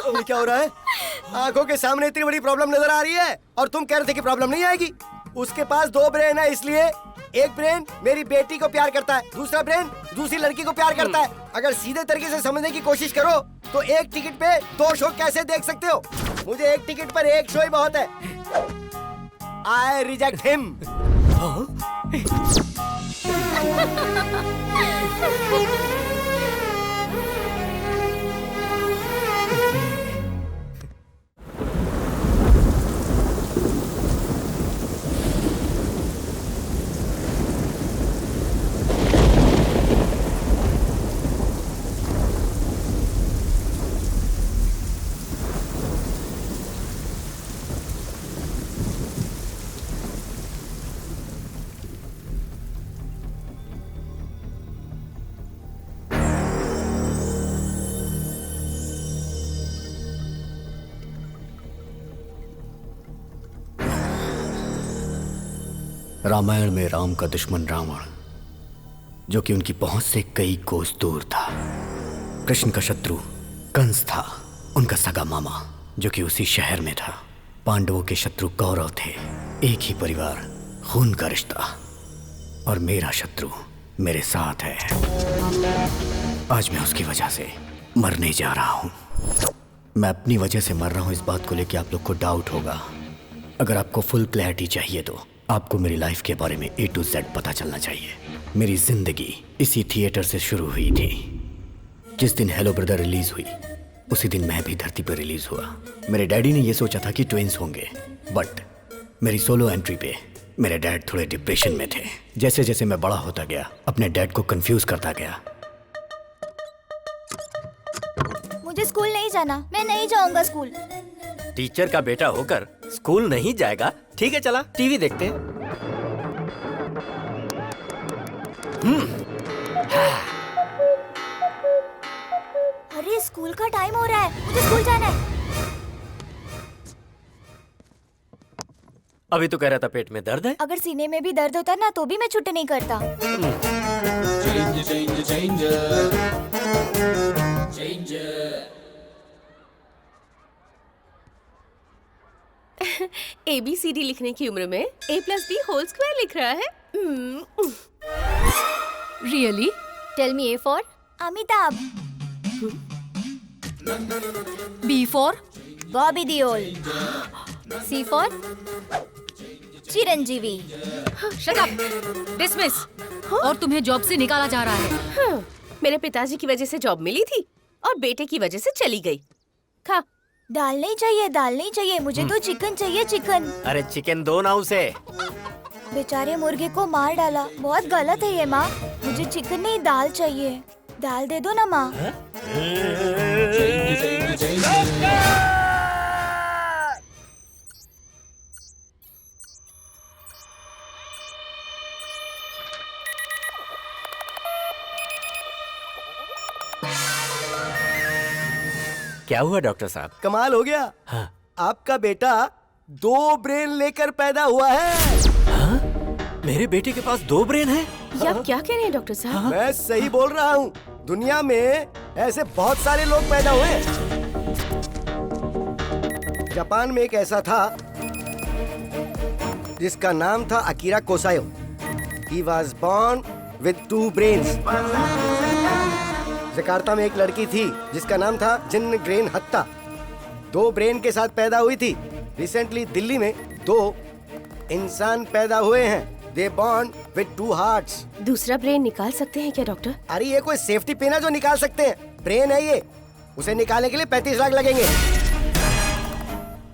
ये क्या हो रहा है? आंखों के सामने इतनी बड़ी प्रॉब्लम नजर आ रही है और तुम कह रहे थे कि प्रॉब्लम नहीं आएगी। उसके पास 2 ब्रेन है, इसलिए एक ब्रेन मेरी बेटी को प्यार करता है, दूसरा ब्रेन दूसरी लड़की को प्यार करता है। अगर सीधे तरीके से समझने की कोशिश करो तो एक टिकट पे 2 शो कैसे देख सकते हो? मुझे एक टिकट पर 1 शो ही बहुत है। I reject him. रामायण में राम का दुश्मन रावण, जो कि उनकी पहुंच से कई कोस दूर था। कृष्ण का शत्रु कंस था, उनका सगा मामा, जो कि उसी शहर में था। पांडवों के शत्रु कौरव थे, एक ही परिवार, खून का रिश्ता। और मेरा शत्रु मेरे साथ है। आज मैं उसकी वजह से मरने जा रहा हूं। मैं अपनी वजह से मर रहा हूं, इस बात को लेकर आप लोग को डाउट होगा। अगर आपको फुल क्लैरिटी चाहिए तो आपको मेरी लाइफ के बारे में A to Z पता चलना चाहिए। मेरी जिंदगी इसी थिएटर से शुरू हुई थी। जिस दिन हेलो ब्रदर रिलीज हुई, उसी दिन मैं भी धरती पर रिलीज हुआ। मेरे डैडी ने यह सोचा था कि ट्विंस होंगे, बट मेरी सोलो एंट्री पे मेरे डैड थोड़े डिप्रेशन में थे। जैसे जैसे मैं बड़ा होता गया, अपने डैड को कंफ्यूज करता गया। मुझे स्कूल नहीं जाना, मैं नहीं जाऊंगा स्कूल। टीचर का बेटा होकर स्कूल नहीं जाएगा? ठीक है, चला टीवी देखते हैं। अरे स्कूल का टाइम हो रहा है, मुझे स्कूल जाना है। अभी तो कह रहा था पेट में दर्द है। अगर सीने में भी दर्द होता ना तो भी मैं छुट्टी नहीं करता। ABCD लिखने की उम्र में A+B² लिख रहा है। Really? Tell me A for Amitabh, B for Bobby Deol, C for Chiranjeevi. Shut up! Dismiss! और तुम्हें जॉब से निकाला जा रहा है। मेरे पिताजी की वजह से जॉब मिली थी और बेटे की वजह से चली गई। खा। दाल नहीं चाहिए, दाल नहीं चाहिए, मुझे तो चिकन चाहिए, चिकन। अरे चिकन दो ना उसे। बेचारे मुर्गे को मार डाला, बहुत गलत है ये माँ। मुझे चिकन नहीं, दाल चाहिए। दाल दे दो ना माँ। क्या हुआ डॉक्टर साहब? कमाल हो गया। हाँ। आपका बेटा 2 ब्रेन लेकर पैदा हुआ है। हाँ? मेरे बेटे के पास 2 ब्रेन हैं? ये आप क्या कह रहे हैं डॉक्टर साहब? मैं सही बोल रहा हूँ। दुनिया में ऐसे बहुत सारे लोग पैदा हुए हैं। जापान में एक ऐसा था जिसका नाम था Akira Kosayo. He was born with 2 brains. Jakarta में एक लड़की थी जिसका नाम था जिन ग्रेन हत्ता, 2 ब्रेन के साथ पैदा हुई थी। रिसेंटली दिल्ली में 2 इंसान पैदा हुए हैं। They born with 2 hearts. दूसरा ब्रेन निकाल सकते हैं क्या डॉक्टर? अरे ये कोई सेफ्टी पिन है जो निकाल सकते हैं? ब्रेन है ये, उसे निकालने के लिए 35 लाख लगेंगे।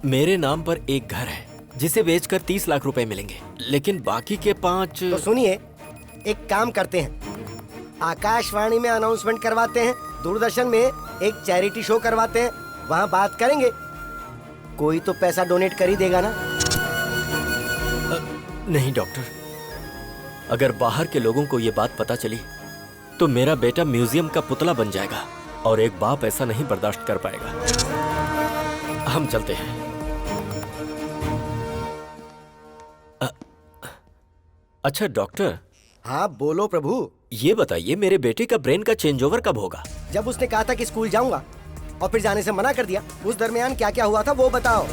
मेरे नाम पर एक घर है जिसे बेचकर 30 लाख रुपए मिलेंगे, लेकिन बाकी के 5। तो सुनिए, एक काम करते हैं, आकाशवाणी में अनाउंसमेंट करवाते हैं, दूरदर्शन में एक चैरिटी शो करवाते हैं, वहाँ बात करेंगे। कोई तो पैसा डोनेट कर ही देगा ना। नहीं डॉक्टर, अगर बाहर के लोगों को ये बात पता चली तो मेरा बेटा म्यूजियम का पुतला बन जाएगा और एक बाप ऐसा नहीं बर्दाश्त कर पाएगा। हम चलते हैं। अच्छा डॉक्टर। हाँ बोलो प्रभु। ये बताइए मेरे बेटे का ब्रेन का चेंज ओवर कब होगा? जब उसने कहा था कि स्कूल जाऊंगा और फिर जाने से मना कर दिया, उस दरमियान क्या क्या हुआ था वो बताओ।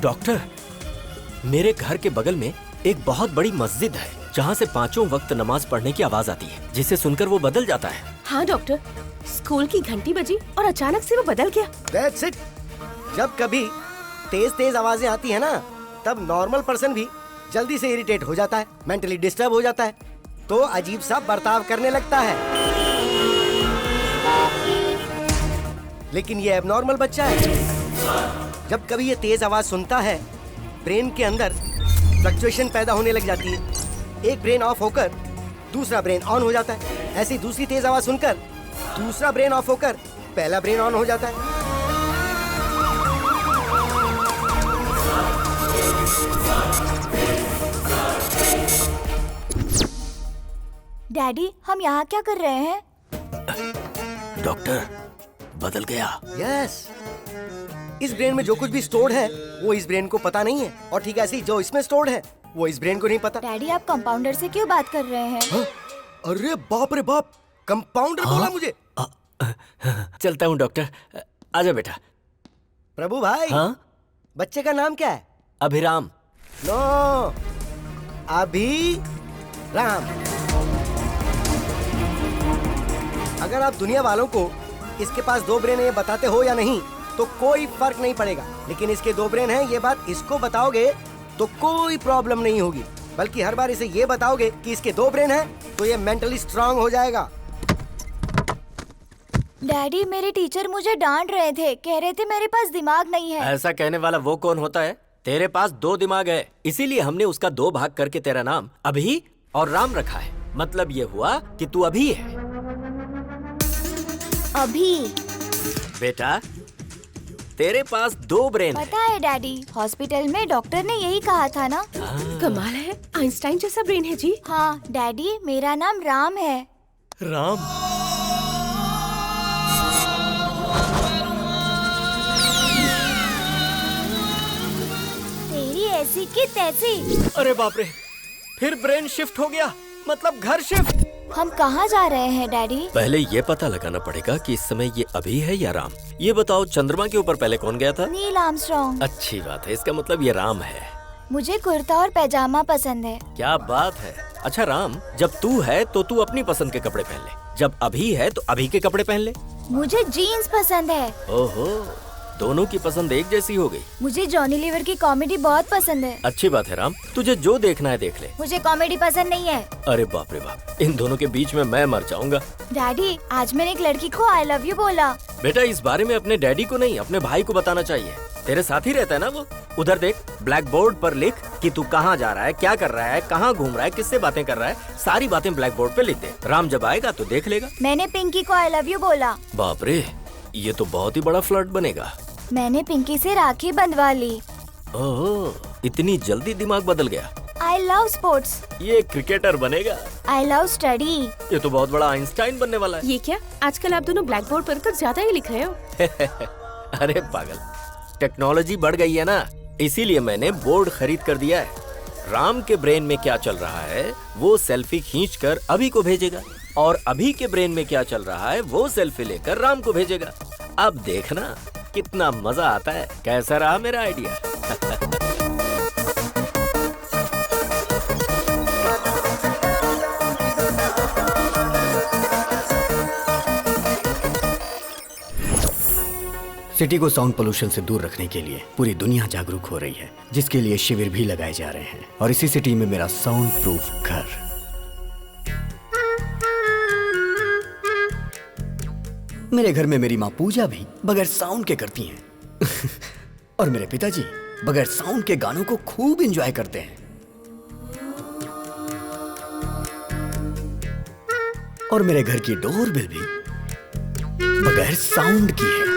डॉक्टर, मेरे घर के बगल में एक बहुत बड़ी मस्जिद है जहाँ से 5 वक्त नमाज पढ़ने की आवाज आती है, जिसे सुनकर वो बदल जाता है। हाँ डॉक्टर, स्कूल की घंटी बजी और अचानक से वो बदल गया। That's it। जब कभी तेज तेज आवाजें आती है ना, तब नॉर्मल पर्सन भी जल्दी से इरिटेट हो जाता है, मेंटली डिस्टर्ब हो जाता है, तो अजीब सा बर्ताव करने लगता है। लेकिन ये एबनॉर्मल बच्चा है। जब कभी ये तेज आवाज सुनता है, ब्रेन के अंदर फ्लक्चुएशन पैदा होने लग जाती है। एक ब्रेन ऑफ होकर दूसरा ब्रेन ऑन हो जाता है। ऐसी दूसरी तेज आवाज सुनकर दूसरा ब्रेन ऑफ होकर पहला ब्रेन ऑन हो जाता है। डैडी, हम यहाँ क्या कर रहे हैं? डॉक्टर, बदल गया। यस, इस ब्रेन में जो कुछ भी स्टोर्ड है वो इस ब्रेन को पता नहीं है, और ठीक ऐसे ही जो इसमें स्टोर्ड है वो इस ब्रेन को नहीं पता। डैडी, आप कंपाउंडर से क्यों बात कर रहे हैं? हाँ? अरे बाप रे बाप, कंपाउंडर बोला मुझे। चलता हूँ डॉक्टर, आजा बेटा। प्रभु भाई, हाँ? बच्चे का नाम क्या है? अभिराम। नो, अभी राम। अगर आप दुनिया वालों को इसके पास 2 ब्रेन है ये बताते हो या नहीं तो कोई फर्क नहीं पड़ेगा, लेकिन इसके 2 ब्रेन हैं ये बात इसको बताओगे तो कोई प्रॉब्लम नहीं होगी, बल्कि हर बार इसे ये बताओगे कि इसके 2 ब्रेन हैं तो ये मेंटली स्ट्रांग हो जाएगा। डैडी, मेरे टीचर मुझे डांट रहे थे, कह रहे थे मेरे पास दिमाग नहीं है। ऐसा कहने वाला वो कौन होता है? तेरे पास 2 दिमाग है, इसीलिए हमने उसका 2 भाग करके तेरा नाम अभी और राम रखा है। मतलब ये हुआ कि तू अभी है। अभी? बेटा, तेरे पास 2 ब्रेन है। पता है डैडी, हॉस्पिटल में डॉक्टर ने यही कहा था ना। कमाल है, आइंस्टाइन जैसा ब्रेन है जी। हाँ डैडी, मेरा नाम राम है। राम? तेरी ऐसी की तैसी। अरे बाप रे, फिर ब्रेन शिफ्ट हो गया, मतलब घर शिफ्ट। हम कहाँ जा रहे हैं डैडी? पहले ये पता लगाना पड़ेगा कि इस समय ये अभी है या राम। ये बताओ, चंद्रमा के ऊपर पहले कौन गया था? Neil Armstrong. अच्छी बात है, इसका मतलब ये राम है। मुझे कुर्ता और पैजामा पसंद है। क्या बात है। अच्छा राम, जब तू है तो तू अपनी पसंद के कपड़े पहन ले, जब अभी है तो अभी के कपड़े पहन ले। मुझे जीन्स पसंद है। ओहो, दोनों की पसंद एक जैसी हो गई। मुझे जॉनी लीवर की कॉमेडी बहुत पसंद है। अच्छी बात है राम, तुझे जो देखना है देख ले। मुझे कॉमेडी पसंद नहीं है। अरे बाप रे बाप, इन दोनों के बीच में मैं मर जाऊंगा। डैडी, आज मैंने एक लड़की को आई लव यू बोला। बेटा, इस बारे में अपने डैडी को नहीं, अपने भाई को बताना चाहिए। तेरे साथ ही रहता है ना वो। उधर देख, ब्लैक बोर्ड पर लिख कि तू कहाँ जा रहा है, क्या कर रहा है, कहाँ घूम रहा है, किससे बातें कर रहा है, सारी बातें ब्लैक बोर्ड पे लिख दे। राम जब आएगा तो देख लेगा। मैंने पिंकी को आई लव यू बोला। बाप रे, ये तो बहुत ही बड़ा फ्लर्ट बनेगा। मैंने पिंकी से राखी बंधवा ली। ओह, इतनी जल्दी दिमाग बदल गया। I love sports. ये क्रिकेटर बनेगा। I love study. ये तो बहुत बड़ा आइंस्टाइन बनने वाला है। ये क्या, आजकल आप दोनों ब्लैक बोर्ड पर तो ज्यादा ही लिख रहे हो। अरे पागल, टेक्नोलॉजी बढ़ गई है ना, इसीलिए मैंने बोर्ड खरीद कर दिया है। राम के ब्रेन में क्या चल रहा है वो सेल्फी खींचकर अभी को भेजेगा, और अभी के ब्रेन में क्या चल रहा है वो सेल्फी लेकर राम को भेजेगा। अब देखना कितना मजा आता है। कैसा रहा मेरा आइडिया? सिटी को साउंड पोल्यूशन से दूर रखने के लिए पूरी दुनिया जागरूक हो रही है, जिसके लिए शिविर भी लगाए जा रहे हैं। और इसी सिटी में मेरा साउंड प्रूफ घर। मेरे घर में मेरी माँ पूजा भी बगैर साउंड के करती हैं। और मेरे पिताजी बगैर साउंड के गानों को खूब एंजॉय करते हैं। और मेरे घर की डोरबेल भी बगैर साउंड की है।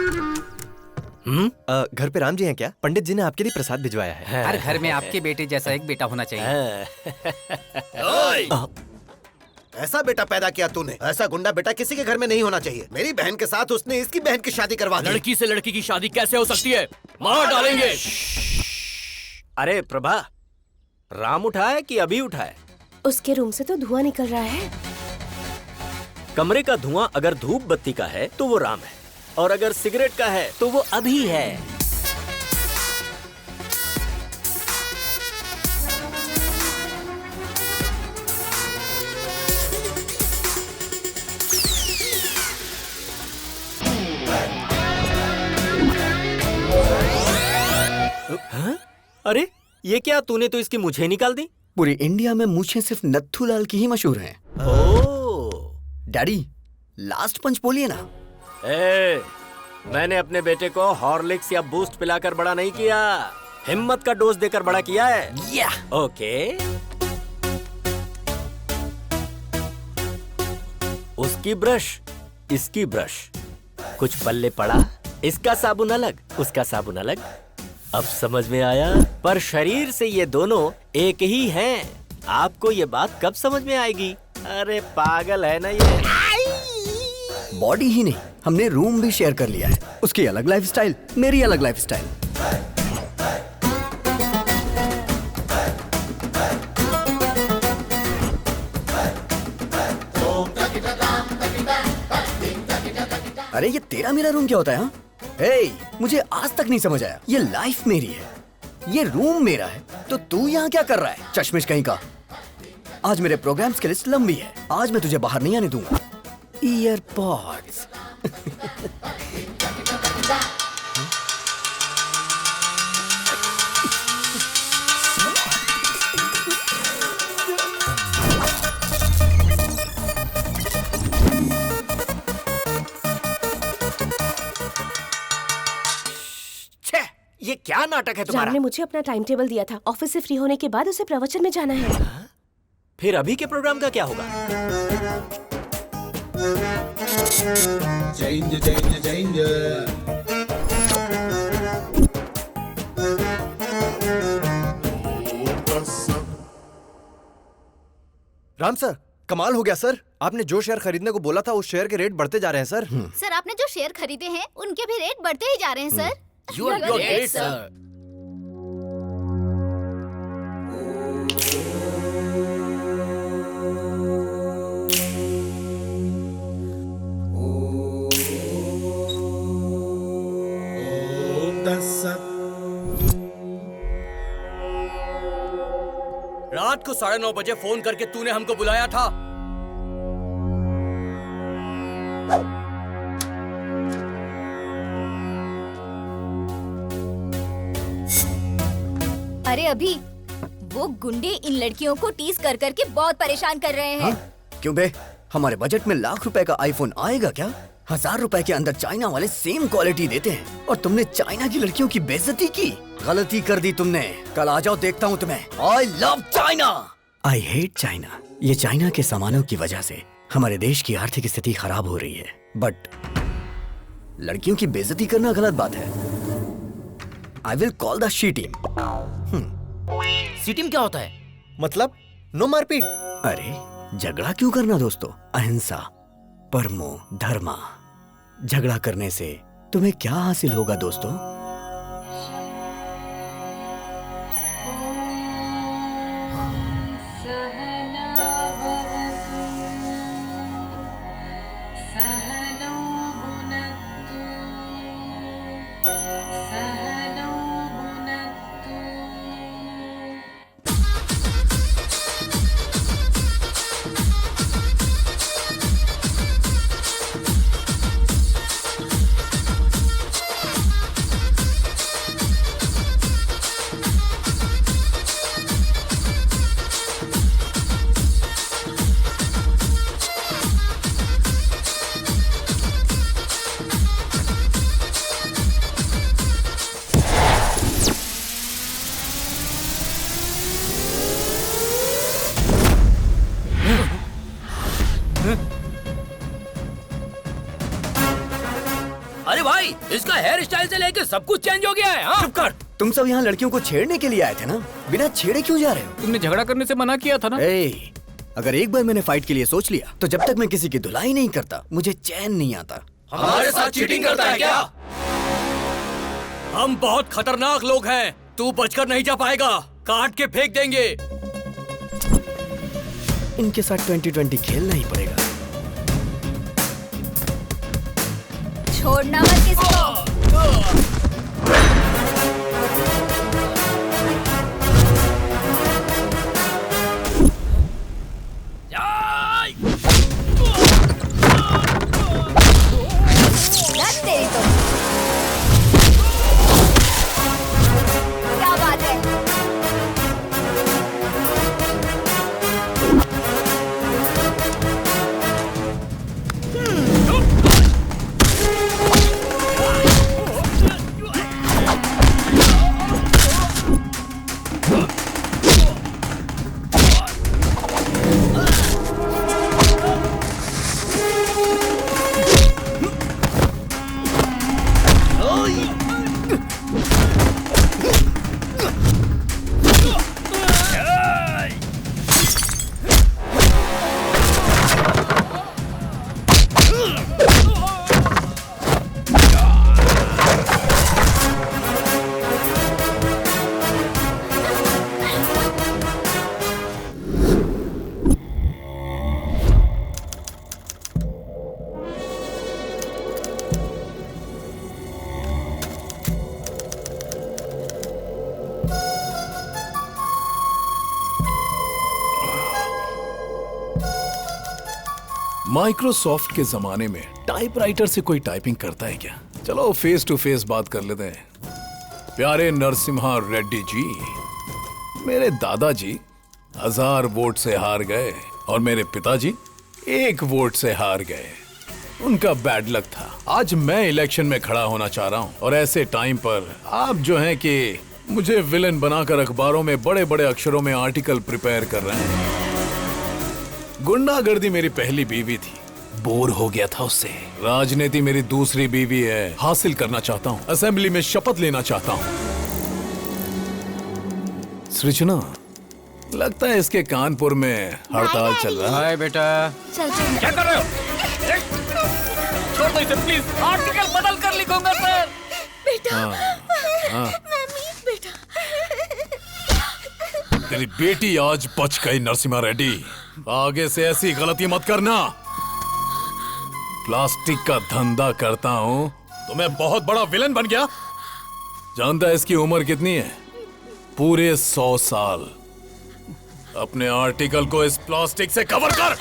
घर पे राम जी हैं क्या? पंडित जी ने आपके लिए प्रसाद भिजवाया है। हर घर में आपके बेटे जैसा एक बेटा होना चाहिए। ऐसा बेटा पैदा किया तूने, ऐसा गुंडा बेटा किसी के घर में नहीं होना चाहिए। मेरी बहन के साथ उसने इसकी बहन की शादी करवा दी। लड़की से लड़की की शादी कैसे हो सकती है? मार डालेंगे। अरे प्रभा, राम उठाए कि अभी उठाए? उसके रूम से तो धुआं निकल रहा है। कमरे का धुआं अगर धूप बत्ती का है तो वो राम है, और अगर सिगरेट का है तो वो अभी है। हाँ? अरे ये क्या, तूने तो इसकी मूछें निकाल दी। पूरी इंडिया में मूछें सिर्फ नत्थूलाल की ही मशहूर हैं। ओह डैडी, लास्ट पंच बोलिए ना। मैंने अपने बेटे को हॉर्लिक्स या बूस्ट पिलाकर बड़ा नहीं किया, हिम्मत का डोज देकर बड़ा किया है। या ओके। उसकी ब्रश, इसकी ब्रश, कुछ पल्ले पड़ा, इसका साबुन अलग, उसका साबुन अलग। अब समझ में आया, पर शरीर से ये दोनों एक ही हैं। आपको ये बात कब समझ में आएगी? अरे पागल है ना ये। बॉडी ही नहीं, हमने रूम भी शेयर कर लिया है। उसकी अलग लाइफस्टाइल, मेरी अलग लाइफस्टाइल। अरे ये तेरा मेरा रूम क्या होता है? हाँ, हे, मुझे आज तक नहीं समझ आया। ये लाइफ मेरी है, ये रूम मेरा है, तो तू यहाँ क्या कर रहा है? चश्मिश कहीं का। आज मेरे प्रोग्राम्स की लिस्ट लंबी है, आज मैं तुझे बाहर नहीं आने दूंगा। ईयरपॉड्स। ये क्या नाटक है तुम्हारा? राम ने मुझे अपना टाइम टेबल दिया था। ऑफिस से फ्री होने के बाद उसे प्रवचन में जाना है। फिर अभी के प्रोग्राम का क्या होगा? राम सर, कमाल हो गया सर। आपने जो शेयर खरीदने को बोला था उस शेयर के रेट बढ़ते जा रहे हैं सर। सर, आपने जो शेयर खरीदे हैं उनके भी रेट बढ़ते ही जा रहे हैं sir. You are great, sir. रात को 9:30 बजे फोन करके तूने हमको बुलाया था। अरे अभी वो गुंडे इन लड़कियों को टीज कर करके बहुत परेशान कर रहे हैं। क्यों बे, हमारे बजट में लाख रुपए का आईफोन आएगा क्या? 1000 रुपए के अंदर चाइना वाले सेम क्वालिटी देते हैं, और तुमने चाइना की लड़कियों की बेइज्जती की। गलती कर दी तुमने। कल आ जाओ, देखता हूँ तुम्हें। I love China, I hate China. ये चाइना के सामानों की वजह से हमारे देश की आर्थिक स्थिति खराब हो रही है, बट लड़कियों की बेइज्जती करना गलत बात है। I will call the she team. C team क्या होता है? मतलब नो मारपीट। अरे झगड़ा क्यों करना दोस्तों? अहिंसा, परमो धर्मा। झगड़ा करने से तुम्हें क्या हासिल होगा दोस्तों? अरे भाई, इसका हेयर स्टाइल से लेके सब कुछ चेंज हो गया है। हाँ? चुप कर। तुम सब यहाँ लड़कियों को छेड़ने के लिए आए थे ना? बिना छेड़े क्यों जा रहे हो? तुमने झगड़ा करने से मना किया था ना? ए, अगर एक बार मैंने फाइट के लिए सोच लिया तो जब तक मैं किसी की धुलाई नहीं करता मुझे चैन नहीं आता। हमारे साथ चीटिंग करता है क्या? हम बहुत खतरनाक लोग हैं, तू बचकर नहीं जा पाएगा। काट के फेंक देंगे। इनके साथ 2020 खेलना ही पड़ेगा। छोड़ना मत किसी को। लत तेरी तो। क्या बात है? माइक्रोसॉफ्ट के जमाने में टाइपराइटर से कोई टाइपिंग करता है क्या? चलो फेस टू फेस बात कर लेते हैं। प्यारे नरसिम्हा रेड्डी जी, मेरे दादाजी 1000 वोट से हार गए और मेरे पिताजी 1 वोट से हार गए। उनका बैड लक था। आज मैं इलेक्शन में खड़ा होना चाह रहा हूं और ऐसे टाइम पर आप जो हैं कि मुझे विलन बनाकर अखबारों में बड़े बड़े अक्षरों में आर्टिकल प्रिपेयर कर रहे हैं। गुंडागर्दी मेरी पहली बीवी थी, बोर हो गया था उससे। राजनीति मेरी दूसरी बीवी है, हासिल करना चाहता हूँ। असेंबली में शपथ लेना चाहता हूँ। सृजना, लगता है इसके कानपुर में हड़ताल चल रहा है। बेटा चल चल। क्या कर रहे हो? छोड़ दो इसे प्लीज, आर्टिकल बदल कर लिखूंगा सर। बेटा। हाँ। मम्मी बेटा। तेरी बेटी आज बच गई नरसिम्हा रेड्डी। आगे से ऐसी गलती मत करना। प्लास्टिक का धंधा करता हूँ तो मैं बहुत बड़ा विलन बन गया। जानता है इसकी उम्र कितनी है? पूरे 100 साल। अपने आर्टिकल को इस प्लास्टिक से कवर कर।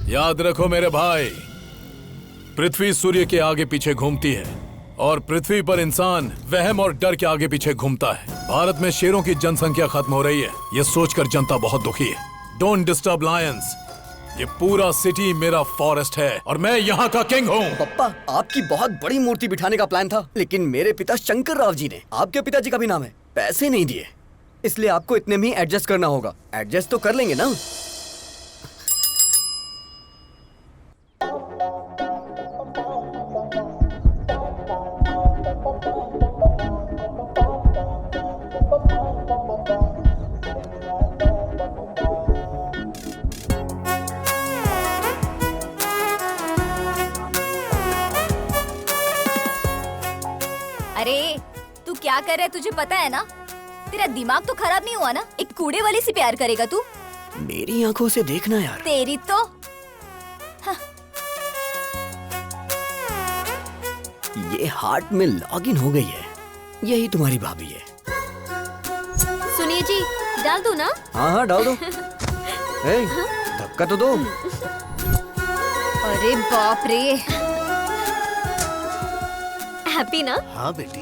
याद रखो मेरे भाई, पृथ्वी सूर्य के आगे पीछे घूमती है और पृथ्वी पर इंसान वहम और डर के आगे पीछे घूमता है। भारत में शेरों की जनसंख्या खत्म हो रही है, ये सोचकर जनता बहुत दुखी है। Don't disturb Lions. ये पूरा सिटी मेरा फॉरेस्ट है और मैं यहाँ का किंग हूँ। पप्पा, आपकी बहुत बड़ी मूर्ति बिठाने का प्लान था, लेकिन मेरे पिता शंकर राव जी ने, आपके पिताजी का भी नाम है, पैसे नहीं दिए। इसलिए आपको इतने में ही एडजस्ट करना होगा। एडजस्ट तो कर लेंगे ना? अरे तू क्या कर रहा है, तुझे पता है ना? तेरा दिमाग तो खराब नहीं हुआ ना? एक कूड़े वाले से प्यार करेगा तू? मेरी आंखों से देखना यार। तेरी तो ये हार्ट में लॉगिन हो गई है। यही तुम्हारी भाभी है। सुनिए जी, डाल दो ना? हाँ हाँ डाल दो। ए, धक्का तो दो। अरे बाप रे। हैप्पी ना? हाँ बेटी।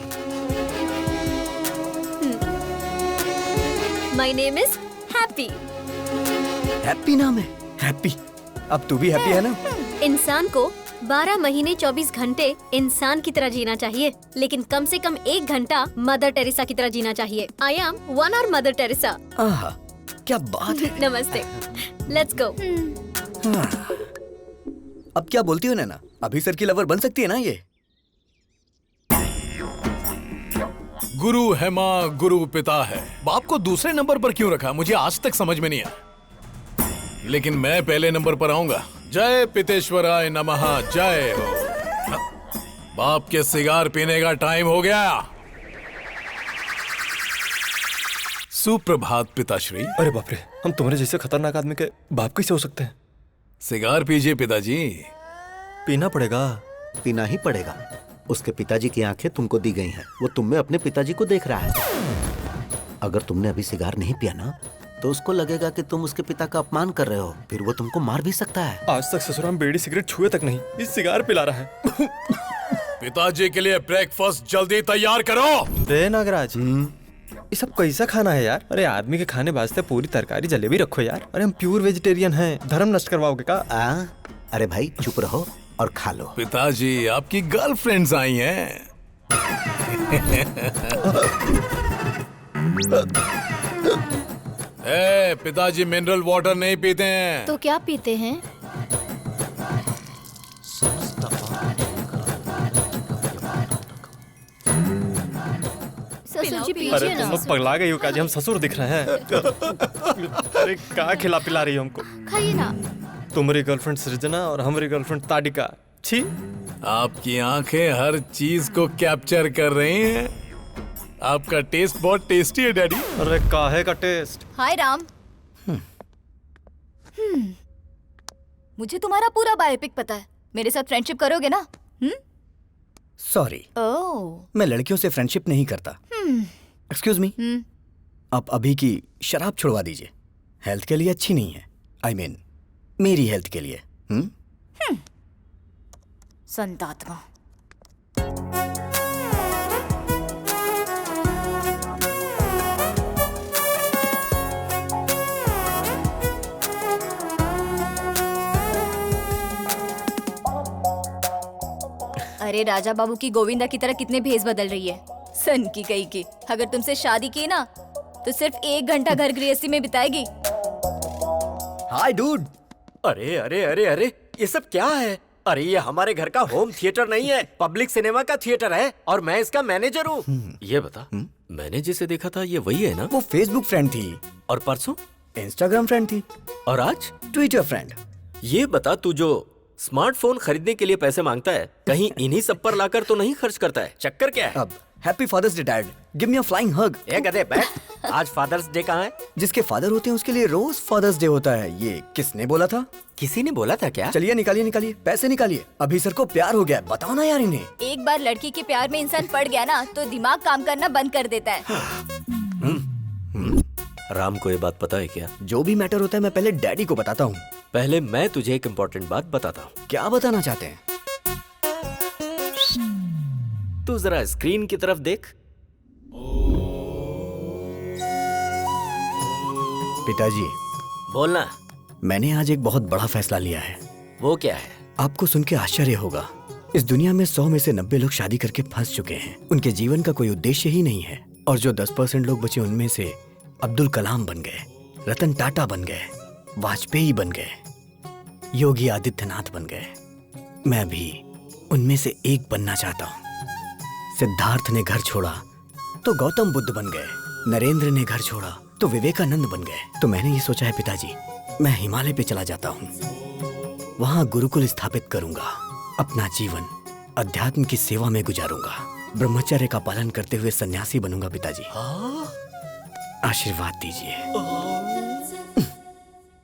My name is happy. Happy नाम है? हैप्पी। अब तू भी हैप्पी है ना? इंसान को 12 महीने 24 घंटे इंसान की तरह जीना चाहिए, लेकिन कम से कम 1 घंटा मदर टेरेसा की तरह जीना चाहिए। I am 1 our Mother Teresa. आहा, क्या बात है। नमस्ते, लेट्स गो। अब क्या बोलती हो नैना? अभी सर की लवर बन सकती है ना ये? गुरु है माँ, गुरु पिता है। बाप को दूसरे नंबर पर क्यों रखा, मुझे आज तक समझ में नहीं आया। लेकिन मैं पहले नंबर पर आऊंगा। जय पितेश्वराय नमः, जय हो। बाप के सिगार पीने का टाइम हो गया। सुप्रभात पिताश्री। अरे बाप रे, हम तुम्हारे जैसे खतरनाक आदमी के बाप कैसे हो सकते हैं? सिगार पीजिए पिताजी। पीना पड़ेगा। पीना ही पड़ेगा। उसके पिताजी की आंखें तुमको दी गई हैं। वो तुम में अपने पिताजी को देख रहा है। अगर तुमने अभी सिगार नहीं पिया ना तो उसको लगेगा कि तुम उसके पिता का अपमान कर रहे हो, फिर वो तुमको मार भी सकता है। आज तक ससुराल में बीड़ी सिगरेट छुए तक नहीं, इस सिगार पिला रहा है। पिताजी के लिए ब्रेकफास्ट जल्दी तैयार करो। रे नागराज, ये सब कैसा खाना है यार? अरे आदमी के खाने वास्ते पूरी तरकारी जलेबी रखो यार। अरे हम प्योर वेजिटेरियन हैं, धर्म नष्ट करवाओगे का? अरे भाई चुप रहो और खा लो। पिताजी आपकी गर्लफ्रेंड्स आई हैं। पिताजी मिनरल वाटर नहीं पीते हैं। तो क्या पीते हैं? ससुर जी अरे पीजिए तुम ना। लोग पगला गई हो क्या जी? हम ससुर दिख रहे हैं? अरे क्या खिला पिला रही हो हमको? खाइए ना। तुम्हारी गर्लफ्रेंड सृजना और हमारी गर्लफ्रेंड ताडिका। छी। आपकी आंखें हर चीज को कैप्चर कर रही हैं। आपका टेस्ट बहुत टेस्टी है डैडी। अरे काहे का टेस्ट? हाय राम। मुझे तुम्हारा पूरा बायोपिक पता है। मेरे साथ फ्रेंडशिप करोगे ना? सॉरी, ओह। मैं लड़कियों से फ्रेंडशिप नहीं करता। एक्सक्यूज मी, आप अभी की शराब छुड़वा दीजिए। हेल्थ के लिए अच्छी नहीं है। आई मीन मेरी हेल्थ के लिए। संतात्मा। अरे राजा बाबू की गोविंदा की तरह कितने भेस बदल रही है। सन की कही की। अगर तुमसे शादी की ना तो सिर्फ 1 घंटा घर गृहस्थी में बिताएगी। हाय डूड। अरे अरे अरे अरे, ये सब क्या है? अरे ये हमारे घर का होम थिएटर नहीं है, पब्लिक सिनेमा का थिएटर है और मैं इसका मैनेजर हूँ। ये बता, मैंने जिसे देखा था ये वही है ना? वो फेसबुक फ्रेंड थी। और परसों इंस्टाग्राम फ्रेंड थी। और आज ट्विटर फ्रेंड। ये बता, तू जो स्मार्टफोन खरीदने के लिए पैसे मांगता है, कहीं इन्हीं सब पर लाकर तो नहीं खर्च करता है? चक्कर क्या है? अब happy father's day dad, give me a flying hug. ए गधे बैठ। आज फादर्स डे कहाँ है? जिसके फादर होते हैं उसके लिए रोज फादर्स डे होता है। ये किसने बोला था? किसी ने बोला था क्या? चलिए निकालिए निकालिए, पैसे निकालिए। अभी सर को प्यार हो गया है, बताओ ना यार इन्हें। एक बार लड़की के प्यार में इंसान पड़ गया ना तो दिमाग काम करना बंद कर देता है। राम को ये बात पता है क्या? जो भी मैटर होता है मैं पहले डैडी को बताता हूँ। पहले मैं तुझे एक इम्पोर्टेंट बात बताता हूँ। क्या बताना चाहते हैं? तू जरा स्क्रीन की तरफ देख। पिताजी, बोलना। मैंने आज एक बहुत बड़ा फैसला लिया है। वो क्या है? आपको सुन के आश्चर्य होगा। इस दुनिया में 100 में से 90 लोग शादी करके फंस चुके हैं। उनके जीवन का कोई उद्देश्य ही नहीं है। और जो 10% लोग बचे उनमें से अब्दुल कलाम बन गए, रतन टाटा बन गए, वाजपेयी बन गए, योगी आदित्यनाथ बन गए। मैं भी उनमें से एक बनना चाहता हूँ। सिद्धार्थ ने घर छोड़ा तो गौतम बुद्ध बन गए, नरेंद्र ने घर छोड़ा तो विवेकानंद बन गए। तो मैंने ये सोचा है पिताजी, मैं हिमालय पे चला जाता हूँ। वहां गुरुकुल स्थापित करूंगा। अपना जीवन अध्यात्म की सेवा में गुजारूंगा। ब्रह्मचर्य का पालन करते हुए सन्यासी बनूंगा पिताजी। आशीर्वाद दीजिए।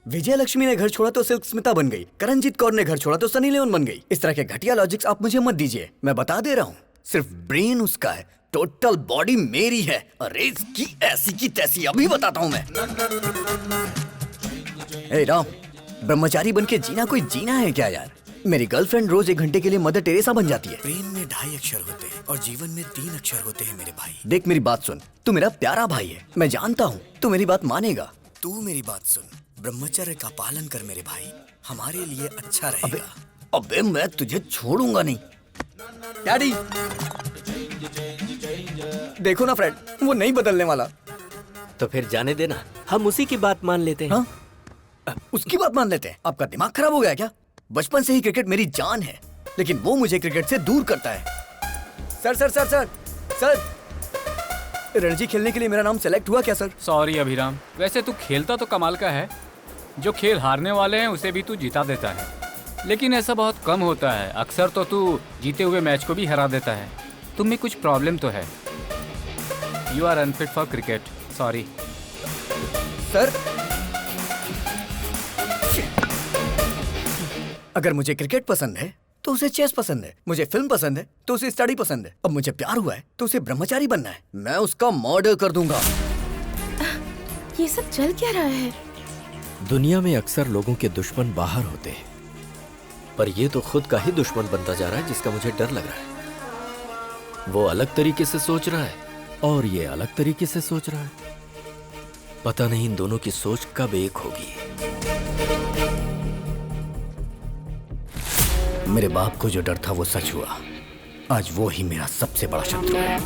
विजय लक्ष्मी ने घर छोड़ा तो सिल्क स्मिता बन गई, करणजीत कौर ने घर छोड़ा तो सनी लियोन बन गई। इस तरह के घटिया लॉजिक्स आप मुझे मत दीजिए। मैं बता दे रहा हूँ, सिर्फ ब्रेन उसका है, टोटल बॉडी मेरी है। अरे इसकी ऐसी की तैसी अभी बताता हूँ मैं। ए राम, ब्रह्मचारी बन के जीना कोई जीना है क्या यार? मेरी गर्लफ्रेंड रोज 1 घंटे के लिए मदर टेरेसा बन जाती है। प्रेम में 2.5 अक्षर होते हैं और जीवन में 3 अक्षर होते हैं मेरे भाई। देख मेरी बात सुन, तू मेरा प्यारा भाई है, मैं जानता हूँ तू मेरी बात मानेगा। तू मेरी बात सुन, ब्रह्मचर्य का पालन कर मेरे भाई, हमारे लिए अच्छा रहेगा। अबे मैं तुझे छोड़ूंगा नहीं। डैडी देखो ना फ्रेंड, वो नहीं बदलने वाला। तो फिर जाने देना, हम उसी की बात मान लेते हैं। हाँ? उसकी बात मान लेते हैं? आपका दिमाग खराब हो गया क्या? बचपन से ही क्रिकेट मेरी जान है, लेकिन वो मुझे क्रिकेट से दूर करता है। Sir sir sir sir sir, Ranji खेलने के लिए मेरा नाम सेलेक्ट हुआ क्या सर? सॉरी अभिराम, वैसे तू खेलता तो कमाल का है। जो खेल हारने वाले हैं उसे भी तू जिता देता है, लेकिन ऐसा बहुत कम होता है। अक्सर तो तू जीते हुए मैच को भी हरा देता है। तुम में कुछ प्रॉब्लम तो है। You are unfit for cricket, sorry. Sir. अगर मुझे क्रिकेट पसंद है तो उसे चेस पसंद है, मुझे फिल्म पसंद है तो उसे स्टडी पसंद है, अब मुझे प्यार हुआ है तो उसे ब्रह्मचारी बनना है, मैं उसका मर्डर कर दूंगा। ये सब चल क्या रहा है? दुनिया में अक्सर लोगों के दुश्मन बाहर होते हैं, पर ये तो खुद का ही दुश्मन बनता जा रहा है जिसका मुझे डर लग रहा है। वो अलग तरीके से सोच रहा है और ये अलग तरीके से सोच रहा है। पता नहीं इन दोनों की सोच कब एक होगी। मेरे बाप को जो डर था वो सच हुआ। आज वो ही मेरा सबसे बड़ा शत्रु है।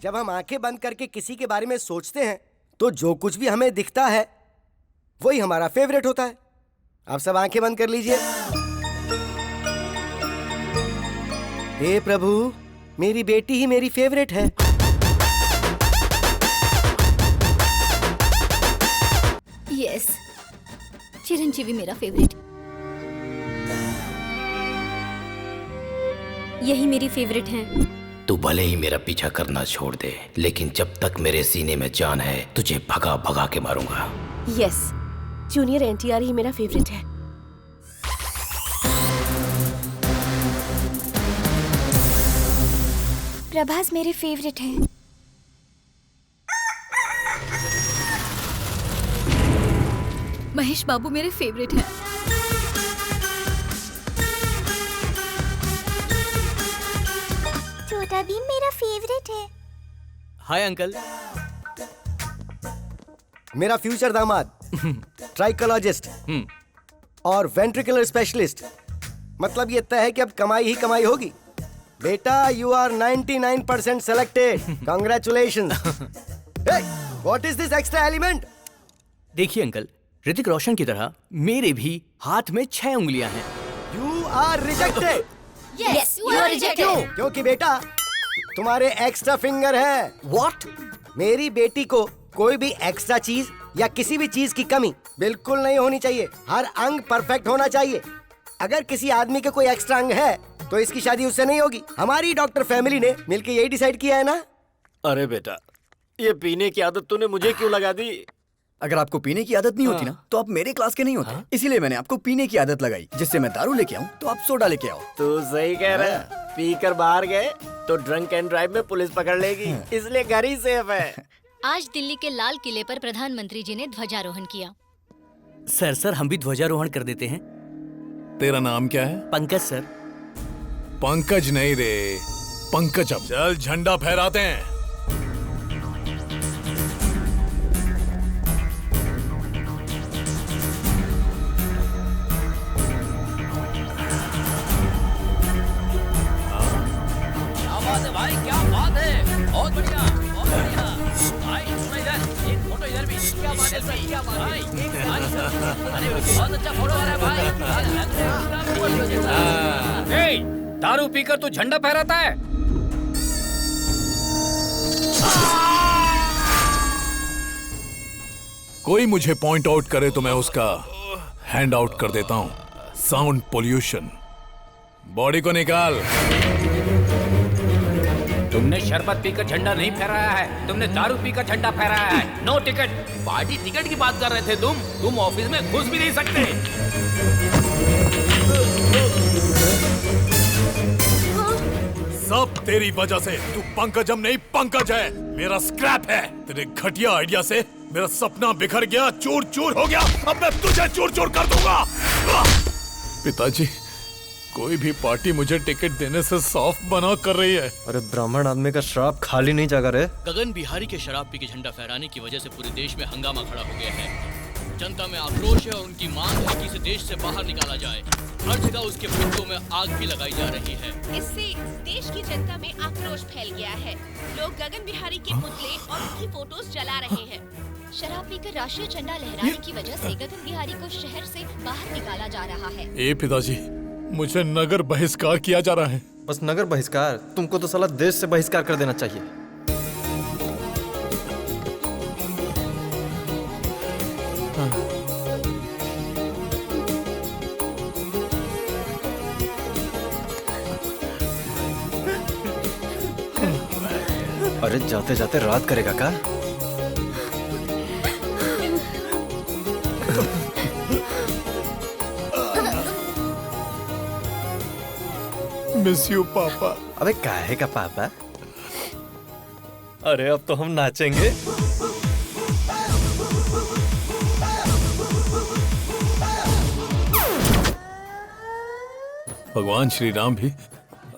जब हम आंखें बंद करके किसी के बारे में सोचते हैं तो जो कुछ भी हमें दिखता है वही हमारा फेवरेट होता है। आप सब आंखें बंद कर लीजिए। हे प्रभु, मेरी बेटी ही मेरी फेवरेट है। यस, चिरंजीवी मेरा फेवरेट। यही मेरी फेवरेट है। तू भले ही मेरा पीछा करना छोड़ दे, लेकिन जब तक मेरे सीने में जान है तुझे भगा भगा के मारूंगा। यस, जूनियर एनटीआर ही मेरा फेवरेट है। प्रभास मेरे फेवरेट है। महेश बाबू मेरे फेवरेट है। छोटा भीम मेरा फेवरेट है। Hi uncle. मेरा फ्यूचर दामाद ट्राइकोलॉजिस्ट और वेंट्रिकुलर स्पेशलिस्ट। मतलब ये तय है कि अब कमाई ही कमाई होगी। बेटा, you are 99% selected. Congratulations. What is this extra element? देखिए अंकल, ऋतिक रोशन की तरह मेरे भी हाथ में 6 उंगलियां हैं। You are rejected. Yes, you are rejected. क्योंकि बेटा तुम्हारे एक्स्ट्रा फिंगर है। व्हाट? मेरी बेटी को कोई भी एक्स्ट्रा चीज या किसी भी चीज की कमी बिल्कुल नहीं होनी चाहिए। हर अंग परफेक्ट होना चाहिए। अगर किसी आदमी के कोई एक्स्ट्रा अंग है तो इसकी शादी उससे नहीं होगी। हमारी डॉक्टर फैमिली ने मिलकर यही डिसाइड किया है ना। अरे बेटा, ये पीने की आदत तूने मुझे क्यों लगा दी? अगर आपको पीने की आदत नहीं होती ना तो आप मेरे क्लास के नहीं होते। इसीलिए मैंने आपको पीने की आदत लगाई, जिससे मैं दारू लेके आऊं तो आप सोडा लेके आओ। तू सही कह रहा है। पी कर बाहर गए तो ड्रंक एंड ड्राइव में पुलिस पकड़ लेगी, इसलिए घर ही सेफ है। आज दिल्ली के लाल किले पर प्रधानमंत्री जी ने ध्वजारोहण किया। सर हम भी ध्वजारोहण कर देते हैं। तेरा नाम क्या है? पंकज सर। पंकज नहीं रे, पंकजम। चल झंडा फहराते हैं। भाई क्या बात है, बहुत बढ़िया, बहुत बढ़िया। भाई सुनो इधर, एक फोटो इधर भी। क्या बात है सर, क्या बात है। अरे बहुत अच्छा फोटो आ रहा है भाई। दारू पीकर तू झंडा फहराता है? कोई मुझे पॉइंट आउट करे तो मैं उसका हैंड आउट कर देता हूं। Sound pollution. बॉडी को निकाल। तुमने शरबत पीकर झंडा नहीं फहराया है, तुमने दारू पीकर झंडा फहराया है। No ticket. पार्टी टिकट की बात कर रहे थे तुम ऑफिस में घुस भी नहीं सकते। सब तेरी वजह से। तू पंकजम नहीं, पंकज है। मेरा स्क्रैप है। तेरे घटिया आइडिया से मेरा सपना बिखर गया, चूर चूर हो गया। अब मैं तुझे चूर चूर कर दूंगा। पिताजी, कोई भी पार्टी मुझे टिकट देने से साफ मना कर रही है। अरे ब्राह्मण आदमी का श्राप खाली नहीं जाकर है। गगन बिहारी के शराब पी के झंडा फहराने की वजह से पूरे देश में हंगामा खड़ा हो गया है। जनता में आक्रोश है और उनकी मांग है कि इसे देश से बाहर निकाला जाए। हर जगह उसके फोटो में आग भी लगाई जा रही है। इससे देश की जनता में आक्रोश फैल गया है। लोग गगन बिहारी के पुतले और उनकी फोटोज जला रहे हैं। शराब पीकर राष्ट्रीय झंडा लहराने की वजह से गगन बिहारी को शहर से बाहर निकाला जा रहा है। ए पिताजी, मुझे नगर बहिष्कार किया जा रहा है। बस नगर बहिष्कार? तुमको तो साला देश से बहिष्कार कर देना चाहिए। अरे जाते जाते रात करेगा का? मिस यू पापा। अबे काहे का पापा? अरे अब तो हम नाचेंगे। भगवान श्री राम भी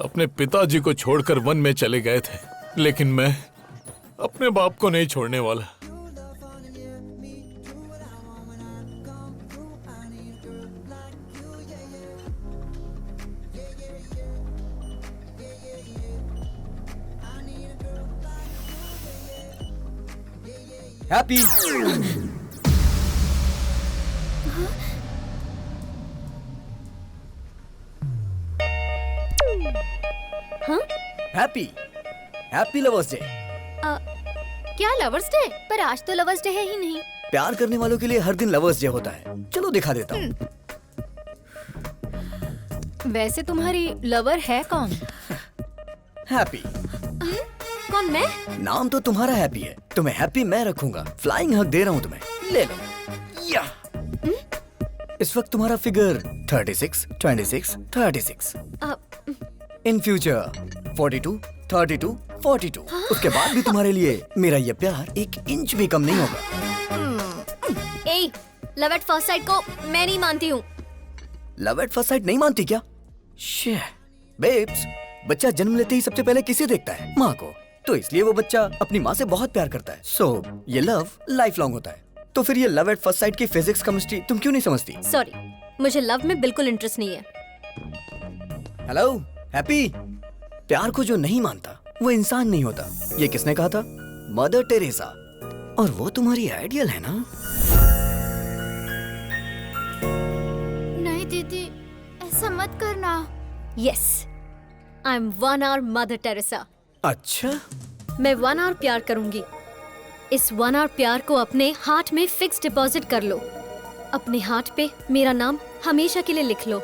अपने पिताजी को छोड़कर वन में चले गए थे, लेकिन मैं अपने बाप को नहीं छोड़ने वाला। हैप्पी हाँ? Happy happy lovers day. क्या लवर्स डे? पर आज तो लवर्स डे है ही नहीं। प्यार करने वालों के लिए हर दिन लवर्स डे होता है। चलो दिखा देता हूँ। वैसे तुम्हारी लवर है कौन? हैप्पी। कौन, मैं? नाम तो तुम्हारा हैप्पी है, तुम्हें हैप्पी मैं रखूंगा। फ्लाइंग हग दे रहा हूँ तुम्हें, ले लो। या इस वक्त तुम्हारा फिगर 36, 26, 36। In future 42, 32, 42। उसके बाद भी तुम्हारे लिए मेरा ये प्यार 1 इंच भी कम नहीं होगा। ए, लव एट फर्स्ट साइट को मैं नहीं मानती हूँ। लव एट फर्स्ट साइट नहीं मानती क्या? शे बेब्स, बच्चा जन्म लेते ही सबसे पहले किसे देखता है? माँ को। तो इसलिए वो बच्चा अपनी माँ से बहुत प्यार करता है। सो ये लव लाइफ लॉन्ग होता है। तो फिर ये लव एट फर्स्ट साइट की फिजिक्स केमिस्ट्री तुम क्यों नहीं समझती? सॉरी, मुझे लव में बिल्कुल इंटरेस्ट नहीं है। हेलो हैप्पी, प्यार को जो नहीं मानता वो इंसान नहीं होता। ये किसने कहा था? Mother Teresa. और वो तुम्हारी आइडियल है ना? नहीं दीदी, ऐसा मत करना। Yes, I am 1 hour mother Teresa. अच्छा, मैं 1 hour प्यार करूंगी। इस 1 hour प्यार को अपने हार्ट में फिक्स डिपॉजिट कर लो। अपने हार्ट पे मेरा नाम हमेशा के लिए लिख लो।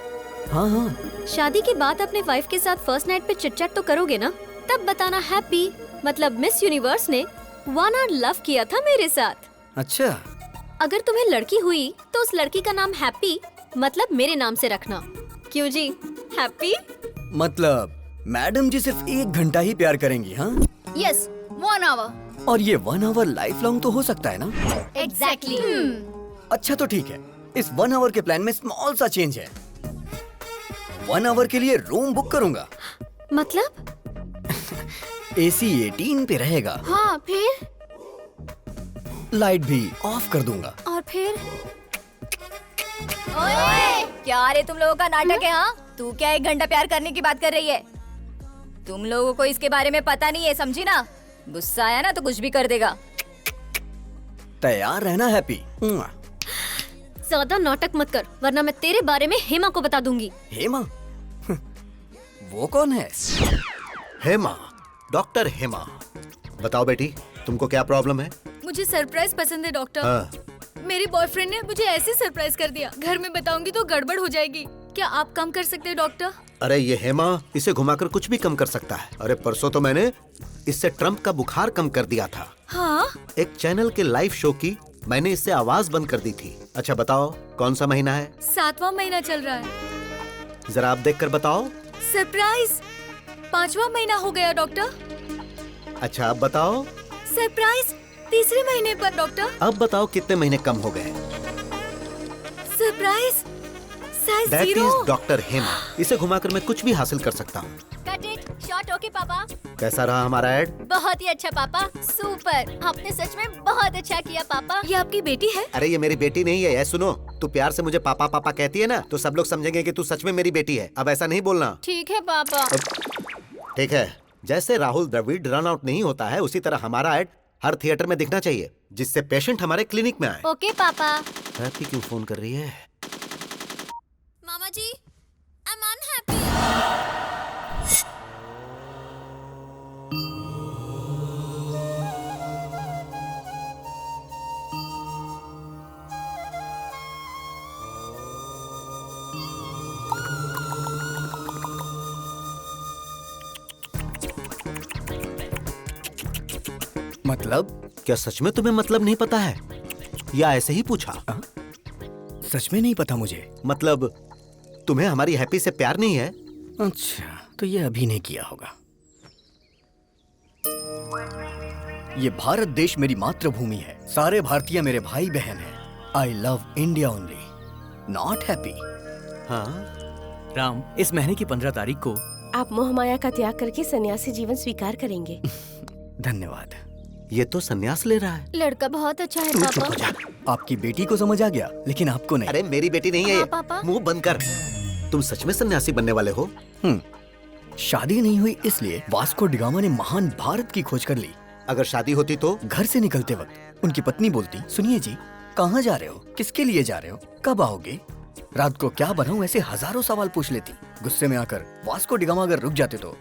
हाँ हाँ। शादी के बाद अपने वाइफ के साथ फर्स्ट नाइट पे चिट चैट तो करोगे ना? तब बताना हैप्पी मतलब मिस यूनिवर्स ने 1 hour लव किया था मेरे साथ। अच्छा, अगर तुम्हें लड़की हुई तो उस लड़की का नाम हैप्पी मतलब मेरे नाम से रखना। क्यों जी, हैप्पी? मतलब मैडम जी सिर्फ 1 घंटा ही प्यार करेंगी? हाँ यस, 1 hour। और ये 1 hour लाइफ लॉन्ग तो हो सकता है ना? एग्जैक्टली। अच्छा तो ठीक है, इस 1 hour के प्लान में स्मॉल सा चेंज है। 1 hour के लिए रूम बुक करूंगा। मतलब? AC 18 पे रहेगा। हाँ, फिर? लाइट भी ऑफ कर दूंगा। और फिर? ओए, क्या रे तुम लोगों का नाटक है? हाँ, तू क्या 1 घंटा प्यार करने की बात कर रही है? तुम लोगों को इसके बारे में पता नहीं है, समझी ना? गुस्सा आया ना तो कुछ भी कर देगा। तैयार रहना हैप्पी। ज्यादा नाटक मत कर, वरना मैं तेरे बारे में हेमा को बता दूंगी। हेमा? वो कौन है? हेमा, डॉक्टर हेमा। बताओ बेटी, तुमको क्या प्रॉब्लम है? मुझे सरप्राइज पसंद है डॉक्टर। हाँ। मेरे बॉयफ्रेंड ने मुझे ऐसे सरप्राइज कर दिया, घर में बताऊंगी तो गड़बड़ हो जाएगी। क्या आप कम कर सकते हैं डॉक्टर? अरे ये हेमा इसे घुमाकर कुछ भी कम कर सकता है। अरे परसों तो मैंने इससे ट्रम्प का बुखार कम कर दिया था। हाँ? एक चैनल के लाइव शो की मैंने इससे आवाज बंद कर दी थी। अच्छा बताओ, कौन सा महीना है? 7वां महीना चल रहा है। जरा आप देखकर बताओ। सरप्राइज 5वां महीना हो गया डॉक्टर। अच्छा अब बताओ। सरप्राइज 3रे महीने पर डॉक्टर। अब बताओ कितने महीने कम हो गए? Surprise size that 0। Is doctor Hema. इसे घुमाकर मैं कुछ भी हासिल कर सकता हूँ। Cut it short. ओके पापा। कैसा रहा हमारा ऐड? बहुत ही अच्छा पापा, सुपर। आपने सच में बहुत अच्छा किया पापा। ये आपकी बेटी है? अरे ये मेरी बेटी नहीं है। सुनो, तू प्यार से मुझे पापा पापा कहती है ना, तो सब लोग समझेंगे कि तू सच में मेरी बेटी है। अब ऐसा नहीं बोलना। ठीक है पापा। ठीक है। जैसे राहुल द्रविड़ रन आउट नहीं होता है, उसी तरह हमारा ऐड हर थिएटर में दिखना चाहिए, जिससे पेशेंट हमारे क्लिनिक में आए। ओके पापा। हैप्पी क्यों फोन कर रही है? मामा जी, आई एम अनहैप्पी। मतलब? क्या सच में तुम्हें मतलब नहीं पता है या ऐसे ही पूछा? सच में नहीं पता मुझे। मतलब तुम्हें हमारी हैप्पी से प्यार नहीं है? अच्छा, तो ये अभी नहीं किया होगा। ये भारत देश मेरी मातृभूमि है। सारे भारतीय मेरे भाई बहन हैं। I love India only, not happy. हाँ राम, इस महीने की 15 तारीख को आप मोह माया का त्याग करके सन्यासी जीवन स्वीकार करेंगे। धन्यवाद। ये तो सन्यास ले रहा है। लड़का बहुत अच्छा है तू चुप पापा। हो जा। आपकी बेटी को समझ आ गया, लेकिन आपको नहीं। अरे मेरी बेटी नहीं है हाँ, ये। पापा। मुंह बंद कर। तुम सच में सन्यासी बनने वाले हो? शादी नहीं हुई इसलिए वास्को डिगामा ने महान भारत की खोज कर ली। अगर शादी होती तो? घर से निकलते वक्त उनकी पत्नी बोलती, सुनिए जी, कहाँ जा रहे हो, किसके लिए जा रहे हो, कब आओगे, रात को क्या बनाऊं, ऐसे हजारों सवाल पूछ लेती। गुस्से में आकर वास्को डिगामा अगर रुक जाते तो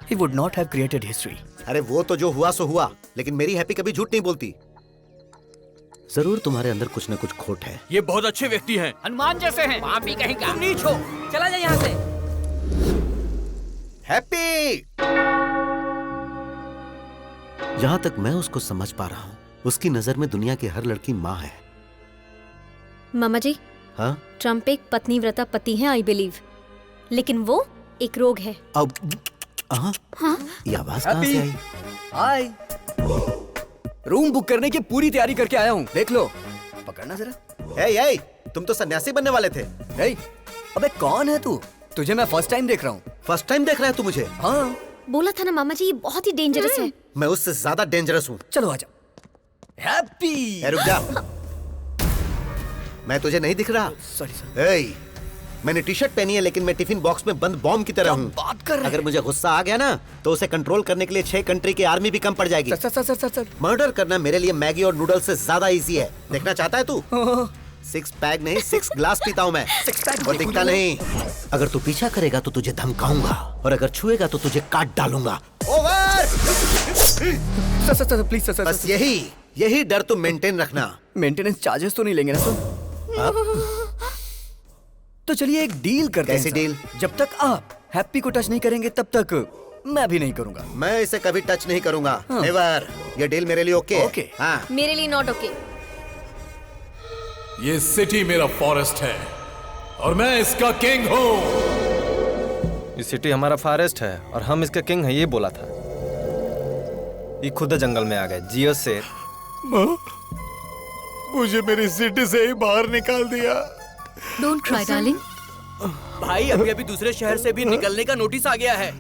he would not have created history। अरे वो तो जो हुआ सो हुआ, लेकिन मेरी हैप्पी कभी झूठ नहीं बोलती। जरूर तुम्हारे अंदर कुछ न कुछ खोट है। ये बहुत अच्छे व्यक्ति हैं, हनुमान जैसे हैं। वहाँ भी कहीं का। तुम नीच हो, चला जा यहाँ से। हैप्पी! जहाँ तक मैं उसको समझ पा रहा हूँ, उसकी नजर में दुनिया की हर लड़की माँ है। मामा जी, हाँ? ट्रम्प एक पत्नीव्रता पति है, आई बिलीव, लेकिन वो एक रोग है। अब हाँ? ये आवाज कहाँ से आई? हाय, रूम बुक करने की पूरी तैयारी करके आया हूँ, देख लो। पकड़ना जरा। ए, तुम तो सन्यासी बनने वाले थे। अबे कौन है तू? तुझे मैं फर्स्ट टाइम देख रहा हूँ। फर्स्ट टाइम देख रहा है तू मुझे? हाँ। बोला था ना मामा जी, ये बहुत ही डेंजरस है। मैं उससे ज्यादा डेंजरस हूँ। चलो आजा। हैप्पी! रुक जा। मैं तुझे नहीं दिख रहा? सॉरी। मैंने टी शर्ट पहनी है, लेकिन मैं टिफिन बॉक्स में बंद बॉम्ब की तरह हूँ। बात कर रहे हैं? अगर मुझे गुस्सा आ गया ना, तो उसे कंट्रोल करने के लिए 6 कंट्री की आर्मी भी कम पड़ जाएगी। सर। मर्डर करना मेरे लिए मैगी और नूडल्स से ज्यादा इजी है। देखना चाहता है तू? 6 पैक नहीं, 6 ग्लास पीता हूँ मैं। और दिखता नहीं। अगर तू पीछा करेगा तो तुझे धमकाऊंगा, और अगर छुएगा तो तुझे काट डालूंगा। ओवर! Sir please sir. बस यही डर तुम मेंटेन रखना। मेंटेनेंस चार्जेस तो नहीं लेंगे ना सर? तो चलिए एक डील करते हैं। कैसी डील? जब तक आप हैप्पी को टच नहीं करेंगे तब तक मैं भी नहीं करूंगा। मैं इसे कभी टच नहीं करूंगा। नेवर। ये डील मेरे लिए ओके? ओके। हाँ। मेरे लिए नॉट ओके। ये सिटी मेरा फॉरेस्ट है और मैं इसका किंग हूँ। ये सिटी हमारा फॉरेस्ट है और हम इसका किंग है, ये बोला था। ये खुद जंगल में आ गए। जियो शेर। मुझे मेरी सिटी से ही बाहर निकाल दिया। Don't cry darling. भाई अभी दूसरे शहर से भी निकलने का नोटिस आ गया है।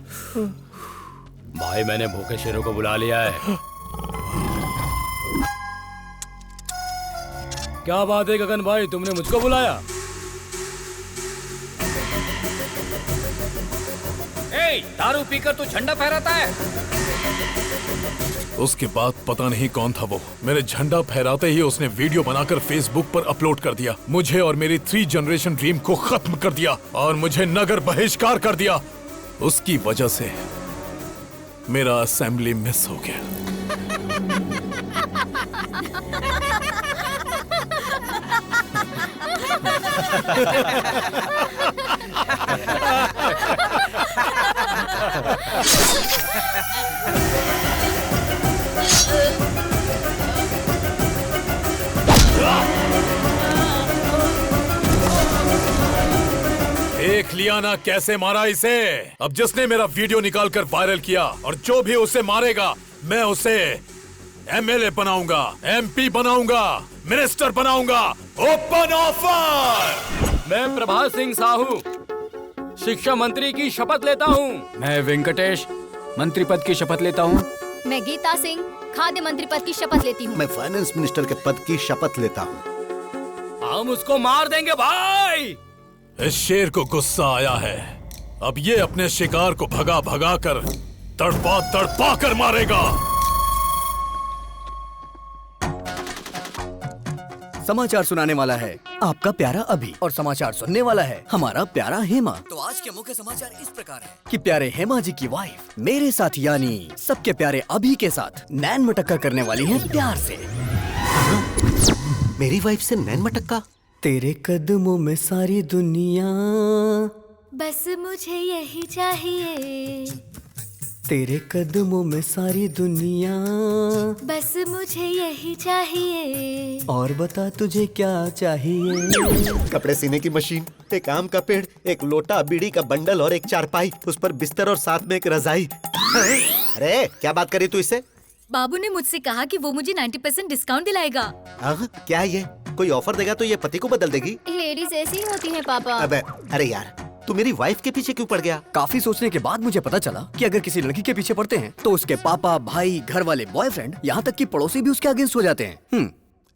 भाई मैंने भूखे शेरों को बुला लिया है। क्या बात है गगन भाई, तुमने मुझको बुलाया? दारू पीकर तू झंडा फहराता है? उसके बाद पता नहीं कौन था वो, मेरे झंडा फहराते ही उसने वीडियो बनाकर फेसबुक पर अपलोड कर दिया। मुझे और मेरी 3 जनरेशन ड्रीम को खत्म कर दिया और मुझे नगर बहिष्कार कर दिया। उसकी वजह से मेरा असेंबली मिस हो गया। देख लिया ना कैसे मारा इसे। अब जिसने मेरा वीडियो निकालकर वायरल किया और जो भी उसे मारेगा, मैं उसे एमएलए बनाऊंगा, एमपी बनाऊंगा, मिनिस्टर बनाऊंगा। Open offer. मैं प्रभात सिंह साहू शिक्षा मंत्री की शपथ लेता हूँ। मैं वेंकटेश मंत्री पद की शपथ लेता हूँ। मैं गीता सिंह खाद्य मंत्री पद की शपथ लेती हूँ। मैं फाइनेंस मिनिस्टर के पद की शपथ लेता हूँ। हम उसको मार देंगे भाई। इस शेर को गुस्सा आया है। अब ये अपने शिकार को भगा भगा कर तड़पा कर मारेगा। समाचार सुनाने वाला है आपका प्यारा अभी और समाचार सुनने वाला है हमारा प्यारा हेमा। तो आज के मुख्य समाचार इस प्रकार है कि प्यारे हेमा जी की वाइफ मेरे साथ यानी सबके प्यारे अभी के साथ नैन मटक्का करने वाली है प्यार से। मेरी वाइफ से नैन मटक्का? तेरे कदमों में सारी दुनिया, बस मुझे यही चाहिए, तेरे कदमों में सारी दुनिया, बस मुझे यही चाहिए। और बता तुझे क्या चाहिए। कपड़े सीने की मशीन, एक आम का पेड़, एक लोटा, बीड़ी का बंडल और एक चारपाई, उस पर बिस्तर और साथ में एक रजाई। अरे क्या बात करी तू इससे? बाबू ने मुझसे कहा कि वो मुझे 90% डिस्काउंट दिलाएगा। क्या ये कोई ऑफर देगा तो ये पति को बदल देगी? लेडीज ऐसी ही होती हैं पापा। अबे अरे यार, तू मेरी वाइफ के पीछे क्यों पड़ गया? काफी सोचने के बाद मुझे पता चला कि अगर किसी लड़की के पीछे पड़ते हैं तो उसके पापा, भाई, घर वाले, बॉयफ्रेंड, यहाँ तक कि पड़ोसी भी उसके अगेंस्ट हो जाते हैं।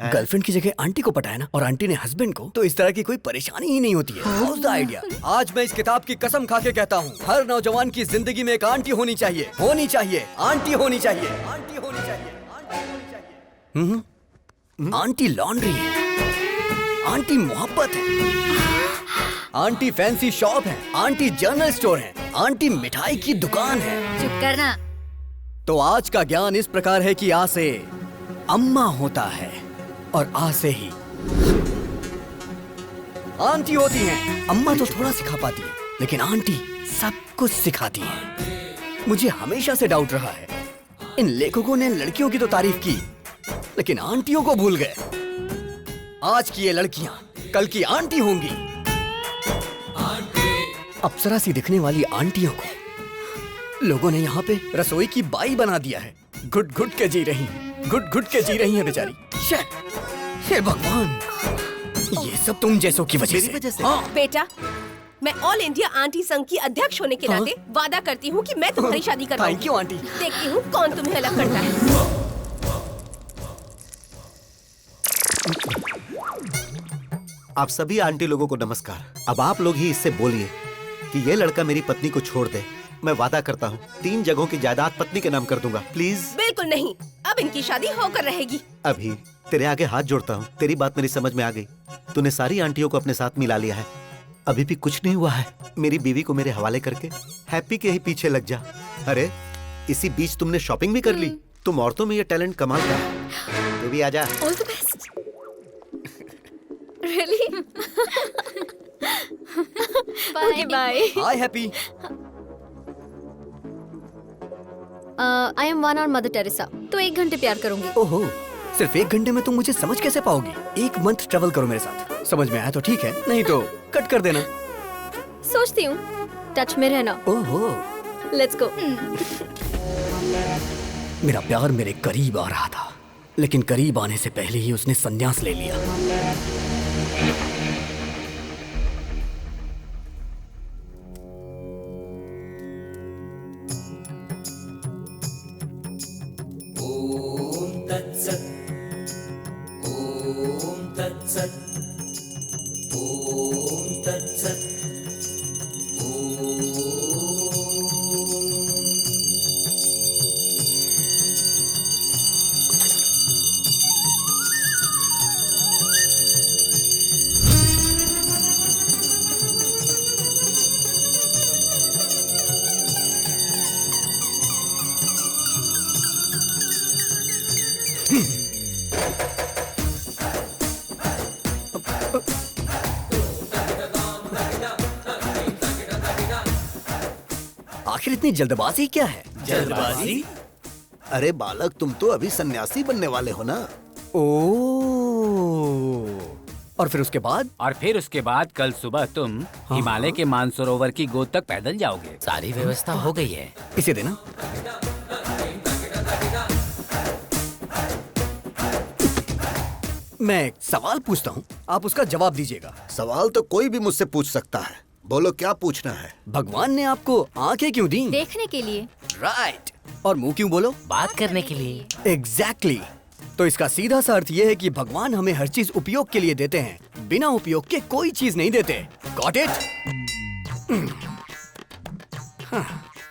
गर्लफ्रेंड की जगह आंटी को पटाया ना, और आंटी ने हस्बैंड को, तो इस तरह की कोई परेशानी ही नहीं होती है। How's the idea? आज मैं इस किताब की कसम खा के कहता हूँ, हर नौजवान की जिंदगी में एक आंटी होनी चाहिए, होनी चाहिए, आंटी होनी चाहिए, आंटी होनी चाहिए, आंटी होनी चाहिए। आंटी लॉन्ड्री है, आंटी मोहब्बत है, आंटी फैंसी शॉप है, आंटी जनरल स्टोर है, आंटी मिठाई की दुकान है। चुप करना। तो आज का ज्ञान इस प्रकार है कि आ से अम्मा होता है और आ से ही आंटी होती है। अम्मा तो थोड़ा सिखा पाती है, लेकिन आंटी सब कुछ सिखाती है। मुझे हमेशा से डाउट रहा है, इन लेखकों ने लड़कियों की तो तारीफ की, लेकिन आंटियों को भूल गए। आज की ये लड़कियां कल की आंटी होंगी। अप्सरा सी दिखने वाली आंटियों को लोगों ने यहाँ पे रसोई की बाई बना दिया है। घुट घुट के जी रही हैं, घुट घुट के जी रही हैं बेचारी। हे भगवान, ये सब तुम जैसों की वजह से। हाँ। बेटा, मैं ऑल इंडिया आंटी संघ की अध्यक्ष होने के नाते वादा करती हूँ कि मैं तुम्हारी शादी करवाऊंगी। Thank you aunty. देखती हूँ कौन तुम्हें अलग करता है। आप सभी आंटी लोगों को नमस्कार। अब आप लोग ही इससे बोलिए कि ये लड़का मेरी पत्नी को छोड़ दे। मैं वादा करता हूँ 3 जगहों की जायदाद पत्नी के नाम कर दूंगा। प्लीज। बिल्कुल नहीं, अब इनकी शादी होकर रहेगी। अभी तेरे आगे हाथ जोड़ता हूँ, तेरी बात मेरी समझ में आ गई। तूने सारी आंटियों को अपने साथ मिला लिया है, अभी भी कुछ नहीं हुआ है। मेरी बीवी को मेरे हवाले करके हैप्पी के ही पीछे लग जा। अरे इसी बीच तुमने शॉपिंग भी कर ली। तुम औरतों में ये टैलेंट कमाल का है। तू भी आजा। All the best. Really? Okay bye. Hi happy. I am one our Mother Teresa, तो 1 घंटे प्यार करूंगी। ओहो, सिर्फ 1 घंटे में तुम मुझे समझ कैसे पाओगी? 1 मंथ ट्रेवल करो मेरे साथ, समझ में आया तो ठीक है, नहीं तो कट कर देना। सोचती हूँ, टच में रहना। ओहो, लेट्स गो। मेरा प्यार मेरे करीब आ रहा था, लेकिन करीब आने से पहले ही उसने संन्यास ले लिया। आखिर इतनी जल्दबाजी क्या है? जल्दबाजी? अरे बालक, तुम तो अभी सन्यासी बनने वाले हो ना। और फिर उसके बाद? और फिर उसके बाद कल सुबह तुम हिमालय के मानसरोवर की गोद तक पैदल जाओगे। सारी व्यवस्था हो गई है। इसे देना। मैं एक सवाल पूछता हूँ, आप उसका जवाब दीजिएगा। सवाल तो कोई भी मुझसे पूछ सकता है, बोलो क्या पूछना है। भगवान ने आपको आंखें क्यों दी? देखने के लिए। राइट। और मुंह क्यों बोलो? बात करने के लिए। एग्जैक्टली। तो इसका सीधा सा अर्थ ये है कि भगवान हमें हर चीज उपयोग के लिए देते हैं, बिना उपयोग के कोई चीज नहीं देते। Got it?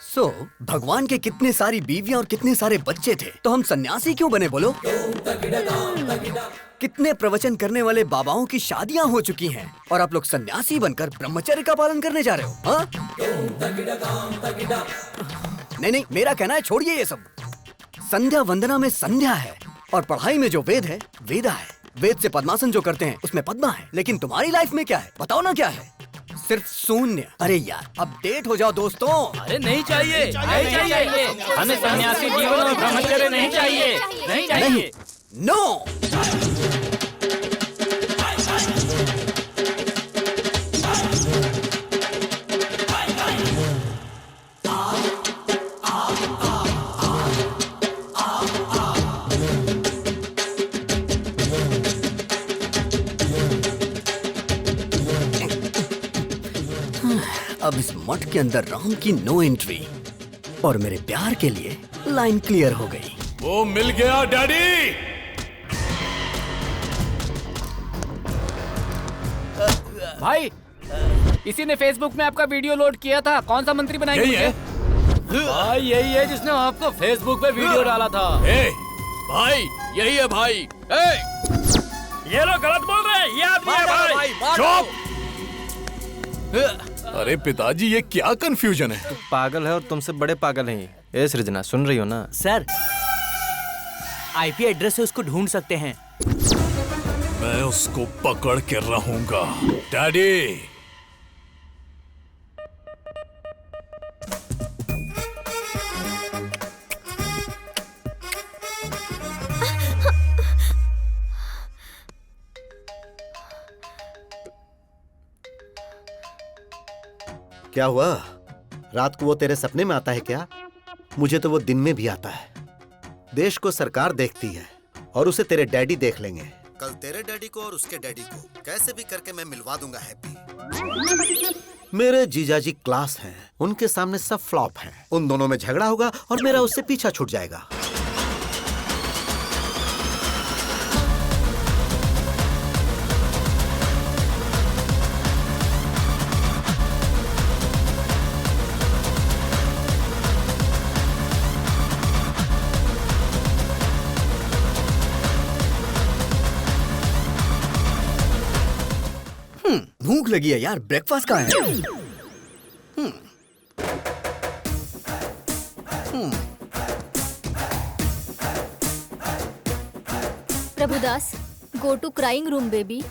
सो भगवान के कितने सारी बीवियां और कितने सारे बच्चे थे, तो हम सन्यासी क्यों बने बोलो? कितने प्रवचन करने वाले बाबाओं की शादियां हो चुकी हैं और आप लोग सन्यासी बनकर ब्रह्मचर्य का पालन करने जा रहे हो? हाँ? नहीं, मेरा कहना है छोड़िए ये सब। संध्या वंदना में संध्या है और पढ़ाई में जो वेद है वेदा है। वेद से पद्मासन जो करते हैं उसमें पद्मा है, लेकिन तुम्हारी लाइफ में क्या है बताओ ना क्या है? सिर्फ शून्य। अरे यार अपडेट हो जाओ दोस्तों। अरे नहीं चाहिए, नहीं चाहिए, हमें सन्यासी जीवन और ब्रह्मचर्य नहीं चाहिए, नहीं चाहिए। नो। अब इस मठ के अंदर राम की नो एंट्री और मेरे प्यार के लिए लाइन क्लियर हो गई। वो मिल गया डैडी। भाई इसी ने फेसबुक में आपका वीडियो लोड किया था। कौन सा मंत्री बनाएंगे? यही है? भाई यही है जिसने आपको फेसबुक पे वीडियो डाला था। भाई यही है भाई। ये लोग गलत बोल रहे हैं, ये आदमी है भाई। चुप। अरे पिताजी ये क्या कंफ्यूजन है? तू पागल है और तुमसे बड़े पागल हैं ये। सृजना सुन रही हो ना? सर आईपी एड्रेस से उसको ढूंढ सकते हैं। मैं उसको पकड़ के रहूंगा डैडी। क्या हुआ? रात को वो तेरे सपने में आता है क्या? मुझे तो वो दिन में भी आता है। देश को सरकार देखती है और उसे तेरे डैडी देख लेंगे। कल तेरे डैडी को और उसके डैडी को कैसे भी करके मैं मिलवा दूंगा हैप्पी। मेरे जीजाजी क्लास हैं, उनके सामने सब फ्लॉप हैं। उन दोनों में झगड़ा होगा और मेरा उससे पीछा छूट जाएगा। भूख लगी है यार, ब्रेकफास्ट कहाँ है? Prabhudas, go to crying room baby.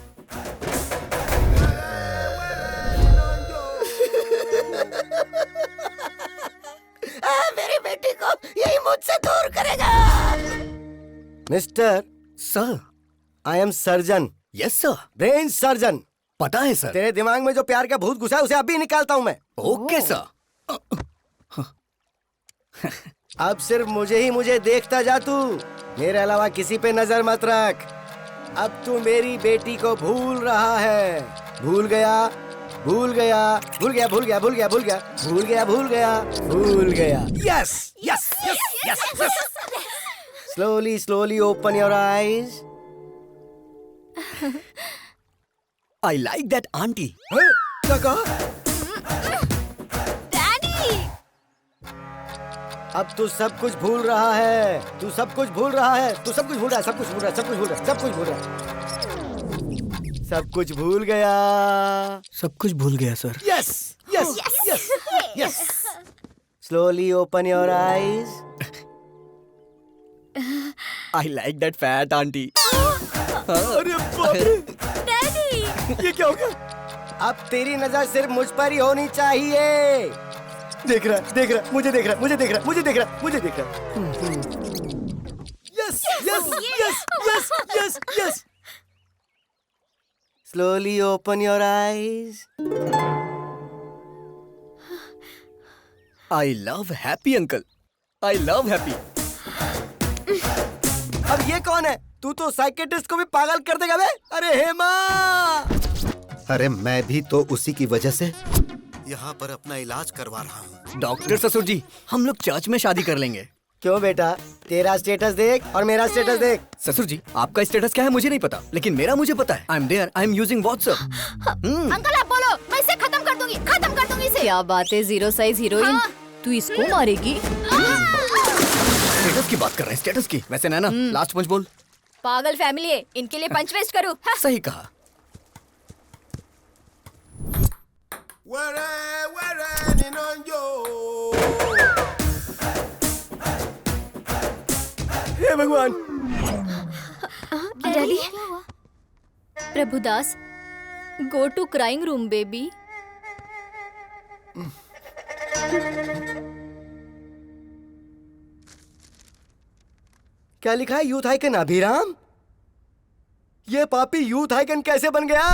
मेरी बेटी को यही मुझसे दूर करेगा। Mister sir, I am surgeon. Yes sir. Brain surgeon. पता है सर। तेरे दिमाग में जो प्यार का भूत घुसा है उसे अभी निकालता हूँ मैं। Okay sir. अब सिर्फ मुझे देखता जा तू, मेरे अलावा किसी पे नजर मत रख। अब तू मेरी बेटी को भूल रहा है। भूल गया, भूल गया, भूल गया, भूल गया, भूल गया, भूल गया, भूल गया, भूल गया, भूल गया। Yes yes yes yes yes. Slowly slowly open your eyes. I like that aunty. क्या कहा? अब तू सब कुछ भूल रहा है। तू सब कुछ भूल रहा है। तू सब कुछ भूल रहा है। सब कुछ भूल रहा है। सब कुछ भूल रहा है। सब कुछ भूल रहा है। सब कुछ भूल गया। सब कुछ भूल गया sir. Yes yes yes yes. Slowly open your eyes. I like that fat aunty. अरे बाप रे। डैडी, ये क्या हो गया? अब तेरी नजर सिर्फ मुझ पर ही होनी चाहिए। देख रहा, मुझे देख रहा, मुझे देख रहा, मुझे देख रहा, मुझे देख रहा। Yes yes yes yes yes yes. Slowly open your eyes. I love happy uncle. I love happy. अब ये कौन है? तू तो साइकेट्रिस्ट को भी पागल कर देगा बे। अरे हेमा। अरे मैं भी तो उसी की वजह से यहाँ पर अपना इलाज करवा रहा हूँ। डॉक्टर ससुर जी, हम लोग चर्च में शादी कर लेंगे। क्यों बेटा? तेरा स्टेटस देख और मेरा स्टेटस देख। ससुर जी, आपका स्टेटस क्या है मुझे नहीं पता, लेकिन मेरा मुझे पता है। I am there, I am using WhatsApp. Uncle आप बोलो, मैं इसे खत्म कर दूंगी इसे। क्या बात है, जीरो साइज हीरोइन। तू इसको मारेगी? स्टेटस की बात कर रहे हैं, स्टेटस की। वैसे नैना, लास्ट पंच बोल। पागल फैमिली है, इनके लिए पंच वेस्ट करूँ? सही कहा। हे भगवान। Daddy. Prabhudas, go to crying room baby. क्या लिखा है? Youth icon Abhiram? ये पापी यूथ आइकन कैसे बन गया?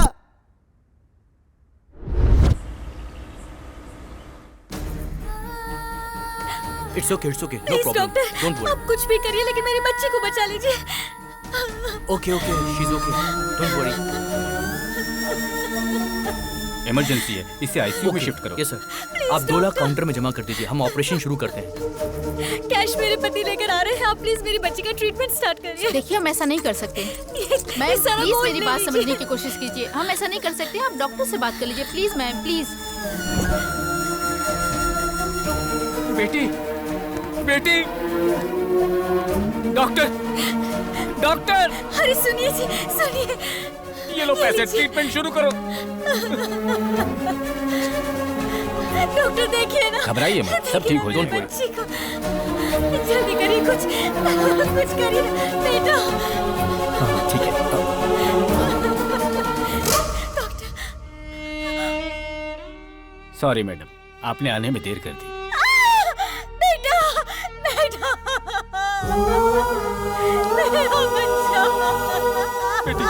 It's okay, no please problem, doctor, don't worry. आप कुछ भी करिए लेकिन मेरी बच्ची को बचा लीजिए। Okay, she is okay, don't worry. Emergency है, इसे आईसीयू में शिफ्ट करो। Yes sir. आप 2 लाख काउंटर में जमा कर दीजिए, हम ऑपरेशन शुरू करते हैं। कैश मेरे पति लेकर आ रहे हैं, आप प्लीज मेरी बच्ची का ट्रीटमेंट स्टार्ट करिए। देखिए, हम ऐसा नहीं कर सकते। मैम, प्लीज मेरी बात समझने की कोशिश कीजिए। हम ऐसा नहीं कर सकते, आप डॉक्टर से बात कर लीजिए प्लीज मैम, प्लीज। बेटी, बेटी, डॉक्टर, डॉक्टर। अरे सुनिए जी, सुनिए। ये लो पैसे, ट्रीटमेंट शुरू करो। डॉक्टर देखिए ना। घबराइए मत, सब ठीक हो जाएगा। बच्ची को जल्दी करिए, कुछ करिए बेटा। ठीक है। सॉरी मैडम, आपने आने में देर कर दी। बेटा, बेटा, मेरा बच्चा। बेटी,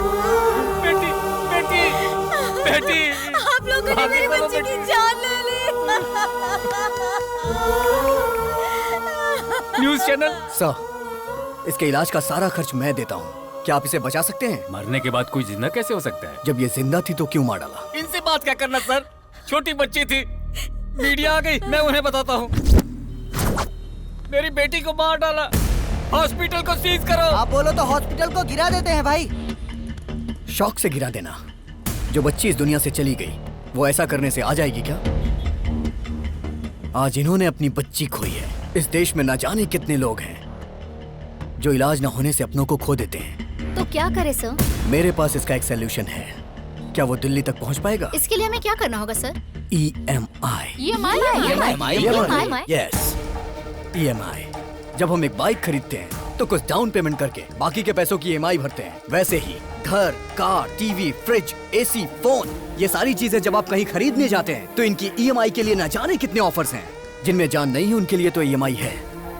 बेटी, बेटी। आप लोगों ने मेरी बच्ची की जान ले ली। News channel. सर, इसके इलाज का सारा खर्च मैं देता हूँ। क्या आप इसे बचा सकते हैं? मरने के बाद कोई जिंदा कैसे हो सकता है? जब ये जिंदा थी तो क्यों मार डाला? इनसे बात क्या करना सर, छोटी बच्ची थी, मीडिया आ गई, मैं उन्हें बताता हूँ। मेरी बेटी को मार डाला, हॉस्पिटल को सीज करो। आप बोलो तो हॉस्पिटल को गिरा देते हैं भाई। शौक से गिरा देना। जो बच्ची इस दुनिया से चली गई, वो ऐसा करने से आ जाएगी क्या? आज इन्होंने अपनी बच्ची खोई है। इस देश में ना जाने कितने लोग हैं जो इलाज न होने से अपनों को खो देते हैं। तो क्या करे सर? मेरे पास इसका एक सलूशन है। क्या वो दिल्ली तक पहुंच पाएगा? इसके लिए हमें क्या करना होगा सर? EMI। Yes, EMI। जब हम एक बाइक खरीदते हैं तो कुछ डाउन पेमेंट करके बाकी के पैसों की EMI भरते हैं। वैसे ही घर, car, TV, fridge, AC, phone, ये सारी चीजें जब आप कहीं खरीदने जाते हैं तो इनकी EMI के लिए न जाने कितने ऑफर्स हैं। जिनमें जान नहीं है उनके लिए तो EMI है,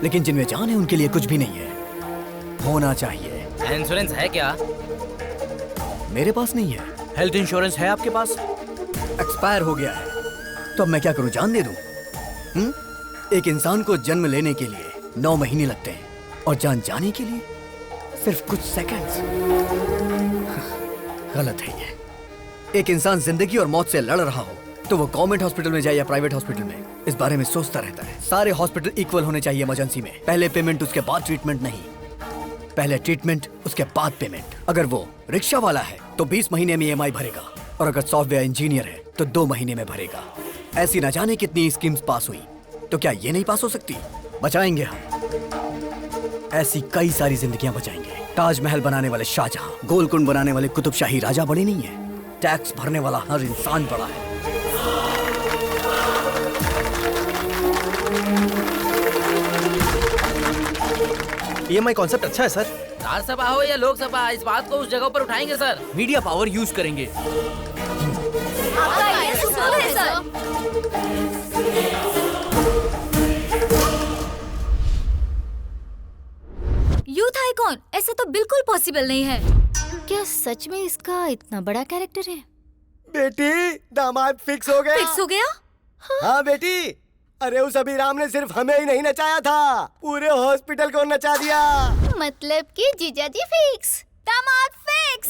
लेकिन जिनमें जान है उनके लिए कुछ भी नहीं है। होना चाहिए। इंश्योरेंस है क्या? मेरे पास नहीं है। हेल्थ इंश्योरेंस है आपके पास? एक्सपायर हो गया है। तो अब मैं क्या करूं, जान दे दूं? एक इंसान को जन्म लेने के लिए 9 महीने लगते हैं और जान जाने के लिए सिर्फ कुछ सेकंड्स। गलत है ये। एक इंसान जिंदगी और मौत से लड़ रहा हो तो वो गवर्नमेंट हॉस्पिटल में जाए या प्राइवेट हॉस्पिटल में, इस बारे में सोचता रहता है। सारे हॉस्पिटल इक्वल होने चाहिए इमरजेंसी में। पहले पेमेंट उसके बाद ट्रीटमेंट नहीं, पहले ट्रीटमेंट उसके बाद पेमेंट। अगर वो रिक्शा वाला है तो 20 महीने में EMI भरेगा, और अगर सॉफ्टवेयर इंजीनियर है तो 2 महीने में भरेगा। ऐसी न जाने कितनी स्कीम्स पास हुई, तो क्या ये नहीं पास हो सकती? बचाएंगे हम। ऐसी कई सारी जिंदगियां बचाएंगे। ताजमहल बनाने वाले शाहजहां, गोलकुंड बनाने वाले कुतुबशाही राजा बड़े नहीं है, टैक्स भरने वाला हर इंसान बड़ा है। EMI कॉन्सेप्ट अच्छा है सर। राज्यसभा हो या लोकसभा, इस बात को उस जगह पर उठाएंगे सर। मीडिया पावर यूज करेंगे। आपका आइडिया सुपर है सर। यूथ आइकॉन, ऐसा तो बिल्कुल पॉसिबल नहीं है। क्या सच में इसका इतना बड़ा कैरेक्टर है? बेटी, दामाद फिक्स हो गया। फिक्स हो गया? हाँ बेटी। अरे उस अभिराम ने सिर्फ हमें ही नहीं नचाया था, पूरे हॉस्पिटल को नचा दिया। मतलब कि जीजाजी फिक्स, दामाद फिक्स।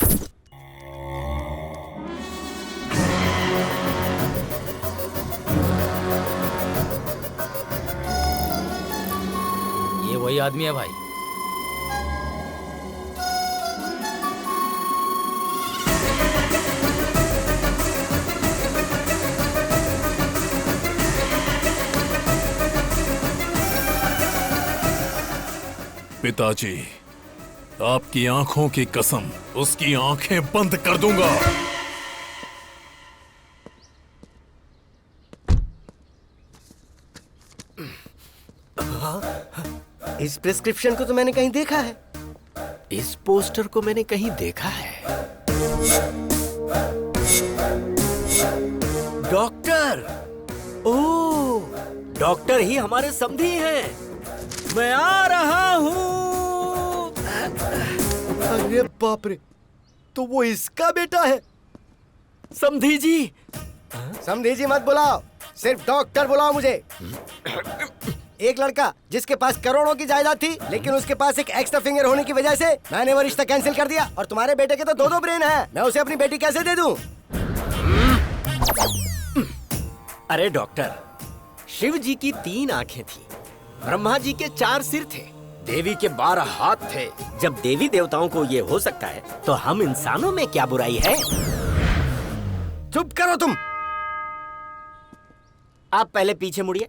ये वही आदमी है भाई। पिताजी, आपकी आंखों की कसम, उसकी आंखें बंद कर दूंगा। इस प्रिस्क्रिप्शन को तो मैंने कहीं देखा है। इस पोस्टर को मैंने कहीं देखा है। डॉक्टर, ओह, डॉक्टर ही हमारे समधी हैं। मैं आ रहा हूँ। अरे बाप रे, तो वो इसका बेटा है। समधी जी। समधी जी मत बुलाओ, सिर्फ डॉक्टर बुलाओ मुझे। एक लड़का जिसके पास करोड़ों की जायदाद थी, लेकिन उसके पास एक एक्स्ट्रा फिंगर होने की वजह से मैंने वो रिश्ता कैंसिल कर दिया। और तुम्हारे बेटे के तो दो ब्रेन हैं। मैं उसे अपनी बेटी कैसे दे दूं? अरे डॉक्टर, शिव जी की 3 आंखें थी, ब्रह्मा जी के 4 सिर थे, देवी के 12 हाथ थे। जब देवी देवताओं को ये हो सकता है, तो हम इंसानों में क्या बुराई है? चुप करो तुम। आप पहले पीछे मुड़िए।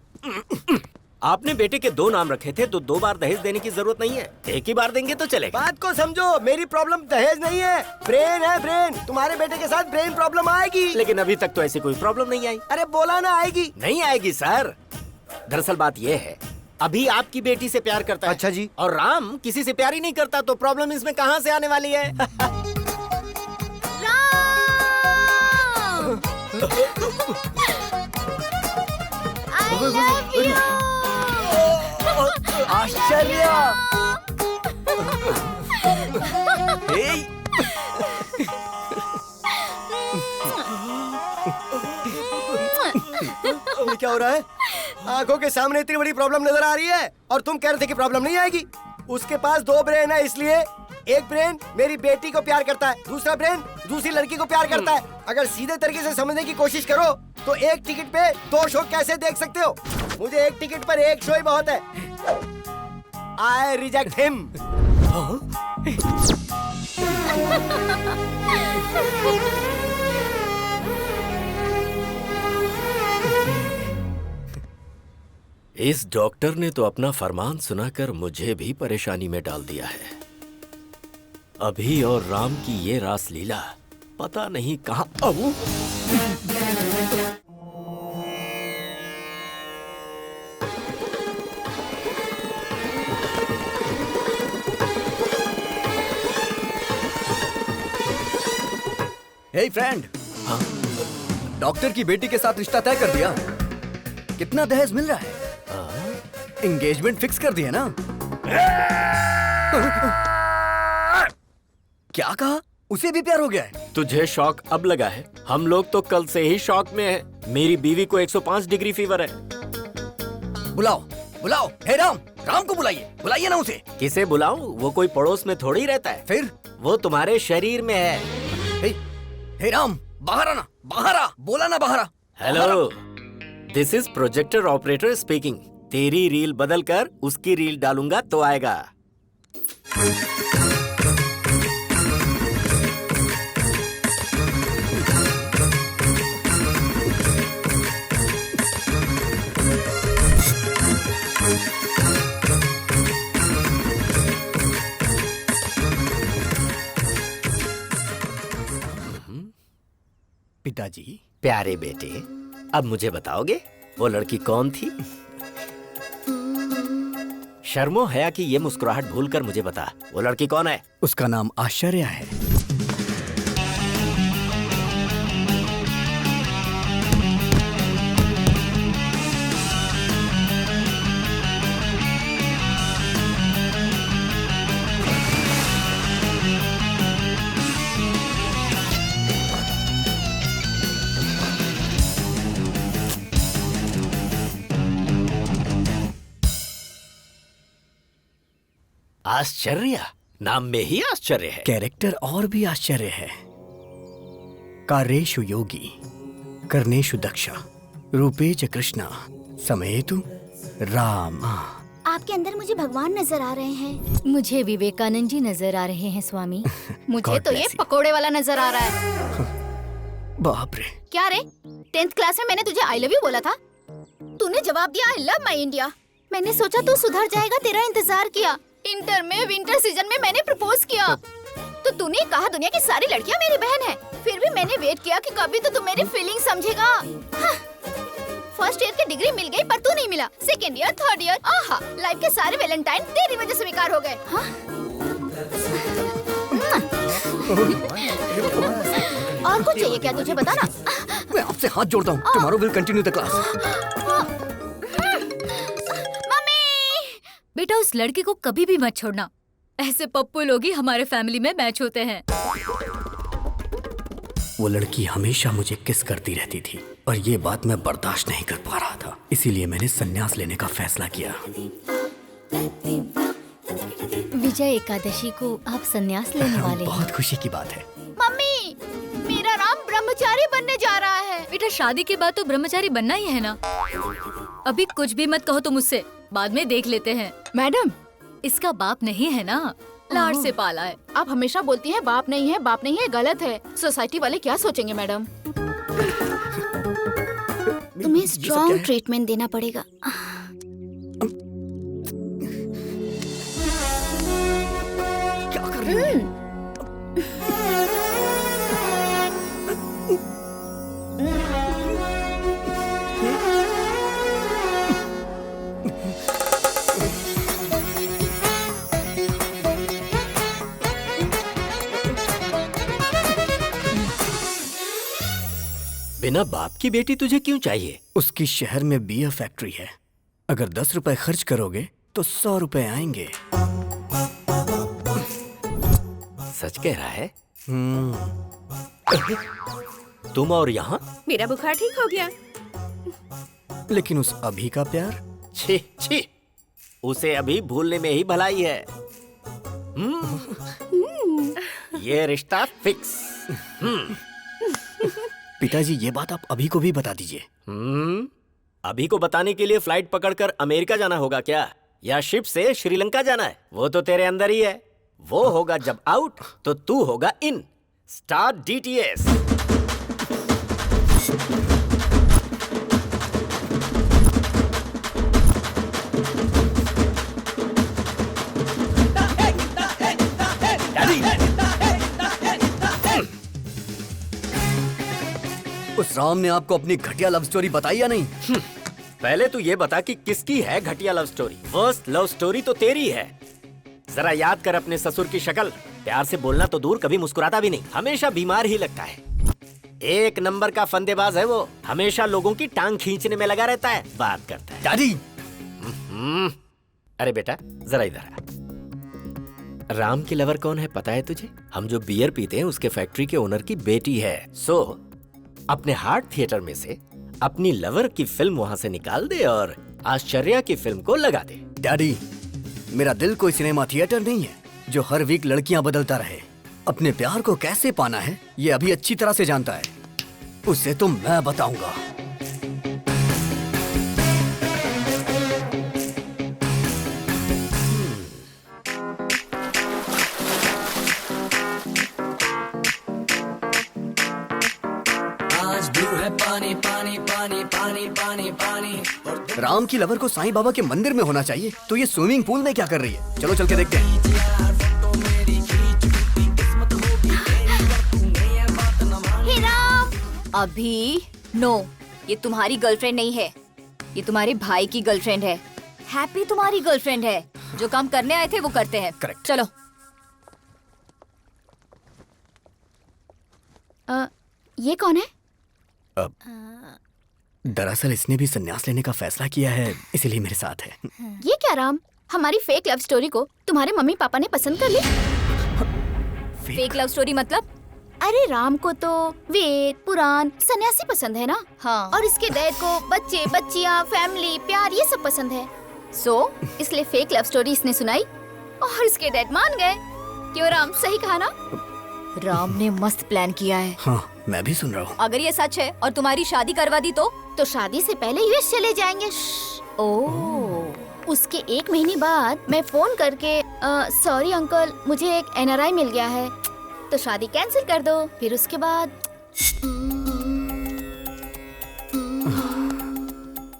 आपने बेटे के 2 नाम रखे थे, तो 2 बार दहेज देने की जरूरत नहीं है। एक ही बार देंगे तो चलेगा। बात को समझो, मेरी प्रॉब्लम दहेज नहीं है, ब्रेन है ब्रेन। तुम्हारे बेटे के साथ ब्रेन प्रॉब्लम आएगी। लेकिन अभी तक तो ऐसी कोई प्रॉब्लम नहीं आई। अरे बोला ना आएगी। नहीं आएगी सर। दरअसल बात यह है, अभी आपकी बेटी से प्यार करता है। अच्छा जी। और राम किसी से प्यार ही नहीं करता, तो प्रॉब्लम इसमें कहाँ से आने वाली है? आश्चर्य। क्या हो रहा है? आंखों के सामने इतनी बड़ी प्रॉब्लम नजर आ रही है और तुम कह रहे थे कि प्रॉब्लम नहीं आएगी। उसके पास 2 ब्रेन है, इसलिए एक ब्रेन मेरी बेटी को प्यार करता है, दूसरा ब्रेन दूसरी लड़की को प्यार करता है। अगर सीधे तरीके से समझने की कोशिश करो तो एक टिकट पे 2 शो कैसे देख सकते हो? मुझे एक टिकट पर एक शो ही बहुत है। I reject him. इस डॉक्टर ने तो अपना फरमान सुनाकर मुझे भी परेशानी में डाल दिया है। अभी और राम की ये रास लीला पता नहीं कहाँ। हे फ्रेंड, डॉक्टर की बेटी के साथ रिश्ता तय कर दिया। कितना दहेज मिल रहा है? एंगेजमेंट फिक्स कर दिया ना? क्या कहा? उसे भी प्यार हो गया है? तुझे शॉक अब लगा है? हम लोग तो कल से ही शॉक में हैं। मेरी बीवी को 105 डिग्री फीवर है। बुलाओ बुलाओ, हे राम, राम को बुलाइए, बुलाइए ना उसे। किसे बुलाऊं? वो कोई पड़ोस में थोड़ी रहता है। फिर वो तुम्हारे शरीर में है। हे राम, बाहर आना, बाहर आ, बोला ना बाहर आ। Hello, this is projector operator speaking. तेरी रील बदल कर उसकी रील डालूंगा तो आएगा। पिताजी। प्यारे बेटे, अब मुझे बताओगे वो लड़की कौन थी? शर्मो हया की ये मुस्कुराहट भूलकर मुझे बता, वो लड़की कौन है? उसका नाम आश्चर्य है। आश्चर्य, नाम में ही आश्चर्य है। कैरेक्टर और भी आश्चर्य है। कार्येषु योगी, कर्णेषु दक्षा, रूपेच कृष्णा, समेतु राम। आपके अंदर मुझे भगवान नजर आ रहे हैं। मुझे विवेकानंद जी नजर आ रहे हैं स्वामी। मुझे तो ये पकोड़े वाला नजर आ रहा है। बाप रे। क्या रे, 10th क्लास में मैंने तुझे आई लव यू बोला था, तूने जवाब दिया आई लव माई इंडिया। मैंने सोचा तू सुधर जाएगा, तेरा इंतजार किया। इंटर में विंटर सीजन में मैंने प्रपोज किया, तो तूने कहा दुनिया की सारी लड़कियां मेरी बहन है। फिर भी मैंने वेट किया कि कभी तो तू मेरी फीलिंग समझेगा। फर्स्ट ईयर की डिग्री मिल गई, पर तू नहीं मिला। सेकेंड ईयर, थर्ड ईयर, आहा, लाइफ के सारे वैलेंटाइन तेरी वजह से बेकार हो गए। और कुछ चाहिए क्या तुझे? बता ना। मैं आपसे हाथ जोड़ता हूँ। Tomorrow will continue the class. बेटा उस लड़के को कभी भी मत छोड़ना। ऐसे पप्पू लोग ही हमारे फैमिली में मैच होते हैं। वो लड़की हमेशा मुझे किस करती रहती थी और ये बात मैं बर्दाश्त नहीं कर पा रहा था, इसीलिए मैंने संन्यास लेने का फैसला किया। विजय एकादशी को आप संन्यास लेने वाले हैं। बहुत खुशी की बात है। मम्मी, मेरा राम ब्रह्मचारी बनने जा रहा है। बेटा शादी के बाद तो ब्रह्मचारी बनना ही है ना। अभी कुछ भी मत कहो तुम मुझसे, बाद में देख लेते हैं। मैडम, इसका बाप नहीं है ना, लाड़ से पाला है। आप हमेशा बोलती हैं बाप नहीं है, गलत है। सोसाइटी वाले क्या सोचेंगे मैडम? तुम्हें स्ट्रॉन्ग ट्रीटमेंट देना पड़ेगा। क्या कर रही हो? बिना बाप की बेटी तुझे क्यों चाहिए? उसकी शहर में बियर फैक्ट्री है। अगर 10 रुपए खर्च करोगे तो 100 रुपए आएंगे। सच कह रहा है? तुम और यहाँ? मेरा बुखार ठीक हो गया। लेकिन उस अभी का प्यार? छी छी, उसे अभी भूलने में ही भलाई है। ये रिश्ता फिक्स। पिताजी ये बात आप अभी को भी बता दीजिए। अभी को बताने के लिए फ्लाइट पकड़कर अमेरिका जाना होगा क्या, या शिप से श्रीलंका जाना है? वो तो तेरे अंदर ही है। वो होगा जब आउट तो तू होगा इन। Start DTS. उस राम ने आपको अपनी घटिया लव स्टोरी बताई या नहीं? पहले तू ये बता कि किसकी है घटिया love story. Worst love story तो तेरी है। जरा याद कर अपने ससुर की शक्ल। प्यार से बोलना तो दूर, कभी मुस्कुराता भी नहीं, हमेशा बीमार ही लगता है। एक नंबर का फंदेबाज है वो, हमेशा लोगों की टांग खींचने में लगा रहता है, बात करता है। डैडी! अरे बेटा जरा इधर आ। राम की लवर कौन है पता है तुझे? हम जो बियर पीते हैं उसके फैक्ट्री के ओनर की बेटी है। सो अपने हार्ट थिएटर में से अपनी लवर की फिल्म वहां से निकाल दे और आश्चर्या की फिल्म को लगा दे। डैडी, मेरा दिल कोई सिनेमा थिएटर नहीं है जो हर वीक लड़कियां बदलता रहे। अपने प्यार को कैसे पाना है ये अभी अच्छी तरह से जानता है। उसे तो मैं बताऊंगा। पानी पानी पानी पानी पानी पानी। राम की लवर को साईं बाबा के मंदिर में होना चाहिए, तो ये स्विमिंग पूल में क्या कर रही है? चलो चल के देखते हैं। अभी नो, ये तुम्हारी गर्लफ्रेंड नहीं है, ये तुम्हारे भाई की गर्लफ्रेंड है। हैप्पी तुम्हारी गर्लफ्रेंड है। जो काम करने आए थे वो करते हैं। करेक्ट। चलो। ये कौन है? दरअसल इसने भी संन्यास लेने का फैसला किया है, इसीलिए मेरे साथ है। ये क्या राम, हमारी फेक लव स्टोरी को तुम्हारे मम्मी पापा ने पसंद कर ली? फेक लव स्टोरी मतलब? अरे राम को तो वेद, पुराण, सन्यासी पसंद है ना। हाँ। और इसके डैड को बच्चे, बच्चियाँ, फैमिली, प्यार ये सब पसंद है। इसलिए फेक लव स्टोरी इसने सुनाई और इसके डैड मान गए। क्यों राम, सही कहा ना? राम ने मस्त प्लान किया है। हाँ, मैं भी सुन रहा हूँ। अगर ये सच है और तुम्हारी शादी करवा दी तो शादी से पहले यूएस चले जाएंगे। ओह। उसके 1 महीने बाद मैं फोन करके सॉरी अंकल, मुझे एक एनआरआई मिल गया है, तो शादी कैंसिल कर दो। फिर उसके बाद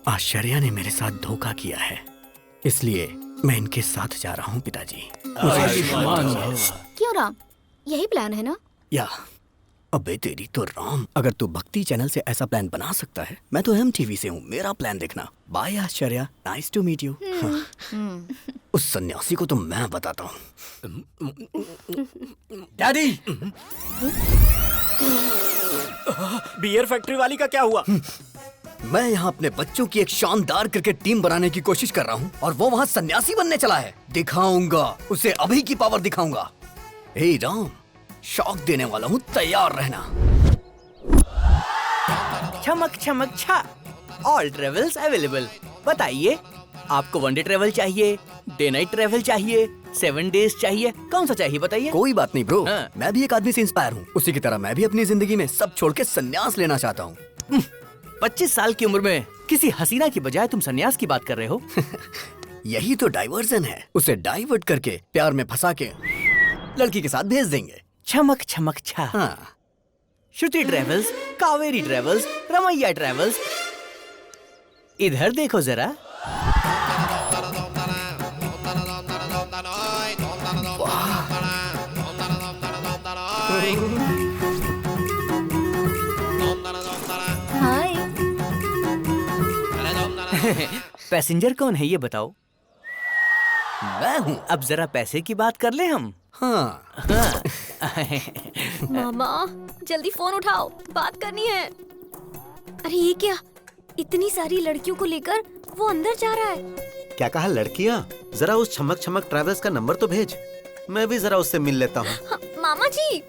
आश्चर्या ने मेरे साथ धोखा किया है, इसलिए मैं इनके साथ जा रहा हूँ पिताजी। क्यों राम, यही प्लान है ना? या अबे तेरी तो राम, अगर तू भक्ति चैनल से ऐसा प्लान बना सकता है, मैं तो MTV से हूँ, मेरा प्लान देखना। Bye Ashcharya, nice to meet you. उस सन्यासी को तो मैं बताता हूँ। डैडी! बियर फैक्ट्री वाली का क्या हुआ? मैं यहाँ अपने बच्चों की एक शानदार क्रिकेट टीम बनाने की कोशिश कर रहा हूँ और वो वहाँ सन्यासी बनने चला है। दिखाऊंगा उसे, अभी की पावर दिखाऊंगा। हे राम, शॉक देने वाला हूँ, तैयार रहना। चमक चमक छा, ऑल ट्रेवल्स अवेलेबल। बताइए, आपको वनडे ट्रेवल चाहिए, डे नाइट ट्रेवल चाहिए, 7 डेज चाहिए, कौन सा चाहिए बताइए? कोई बात नहीं ब्रो, मैं भी एक आदमी से इंस्पायर हूँ। उसी की तरह मैं भी अपनी जिंदगी में सब छोड़ के संन्यास लेना चाहता हूँ। 25 साल की उम्र में किसी हसीना की बजाय तुम सन्यास की बात कर रहे हो? यही तो डाइवर्जन है। उसे डाइवर्ट करके प्यार में फंसा के लड़की के साथ भेज देंगे। चमक चमक छा। हाँ। Shruti travels, Kaveri travels, Ramaiah travels, इधर देखो जरा। हाय। पैसेंजर कौन है ये बताओ? मैं हूँ। अब जरा पैसे की बात कर ले हम। हाँ। मामा जल्दी फोन उठाओ, बात करनी है। अरे ये क्या, इतनी सारी लड़कियों को लेकर वो अंदर जा रहा है। क्या कहा लड़कियाँ? जरा उस छमक छमक ट्रैवल्स का नंबर तो भेज, मैं भी जरा उससे मिल लेता हूँ। हाँ, मामा जी।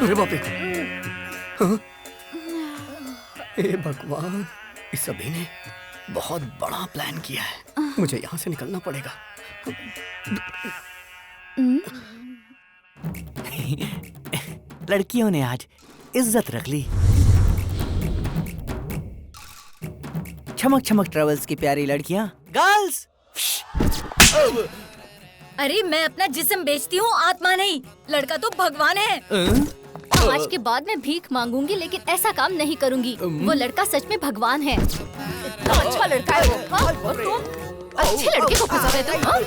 अरे बाप रे, हाँ? हे भगवान, इस सभी ने बहुत बड़ा प्लान किया है। मुझे यहाँ से निकलना पड़ेगा। लड़कियों ने आज इज्जत रख ली। चमक चमक ट्रेवल्स की प्यारी लड़कियां, गर्ल्स। अरे मैं अपना जिस्म बेचती हूँ, आत्मा नहीं। लड़का तो भगवान है। आज के बाद मैं भीख मांगूंगी, लेकिन ऐसा काम नहीं करूंगी। वो लड़का सच में भगवान है। इतना अच्छा लड़का है वो। हाँ? और तुम अच्छे लड़के को फंसा रहे तुम। हाँ?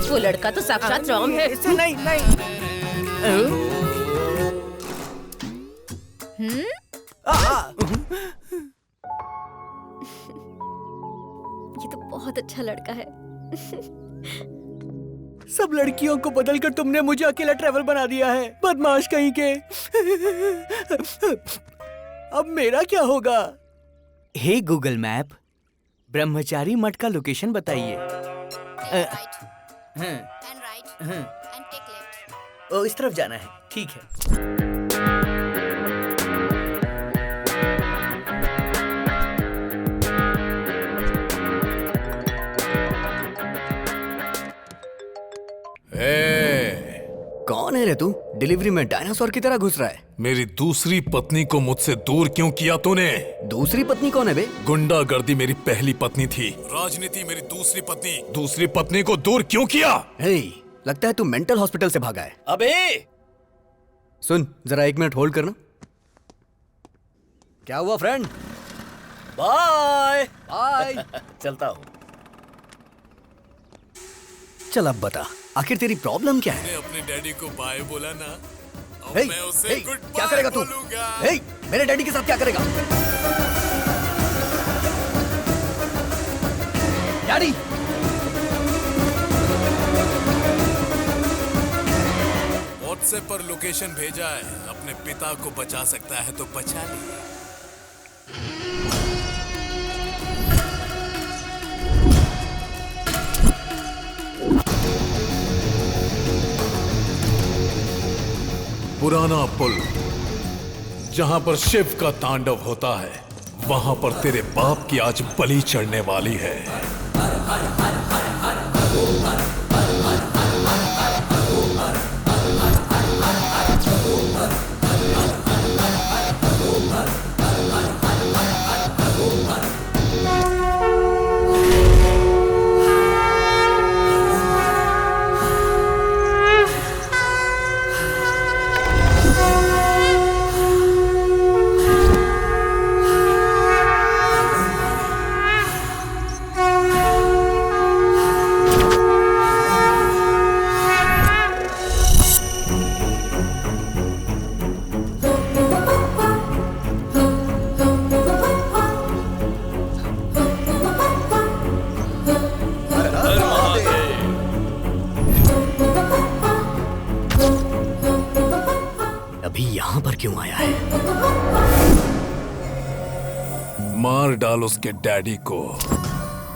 वो लड़का तो साक्षात राम है। नहीं नहीं। ये तो बहुत अच्छा लड़का है। सब लड़कियों को बदलकर तुमने मुझे अकेला ट्रैवल बना दिया है, बदमाश कहीं के। अब मेरा क्या होगा? हे गूगल मैप, ब्रह्मचारी मठ का लोकेशन बताइए। ओ, इस तरफ जाना है, ठीक है। कौन है रे तू? डिलीवरी में डायनासोर की तरह घुस रहा है। मेरी दूसरी पत्नी को मुझसे दूर क्यों किया तूने? दूसरी पत्नी कौन है बे? गुंडागर्दी मेरी पहली पत्नी थी, राजनीति मेरी दूसरी पत्नी। दूसरी पत्नी को दूर क्यों किया? हे, लगता है तू मेंटल हॉस्पिटल से भागा है। अबे सुन, जरा 1 मिनट होल्ड करना। क्या हुआ फ्रेंड? Bye bye. चलता हूँ। चल अब बता, आखिर तेरी प्रॉब्लम क्या है? अपने डैडी को बाय बोला ना, अब हे, मैं उसे हे, गुड क्या करेगा तू? हे, मेरे डैडी के साथ क्या करेगा? डैडी! व्हाट्सएप पर लोकेशन भेजा है, अपने पिता को बचा सकता है तो बचा ले। पुराना पुल, जहां पर शिव का तांडव होता है, वहां पर तेरे बाप की आज बलि चढ़ने वाली है। क्यों आया है? मार डाल उसके डैडी को,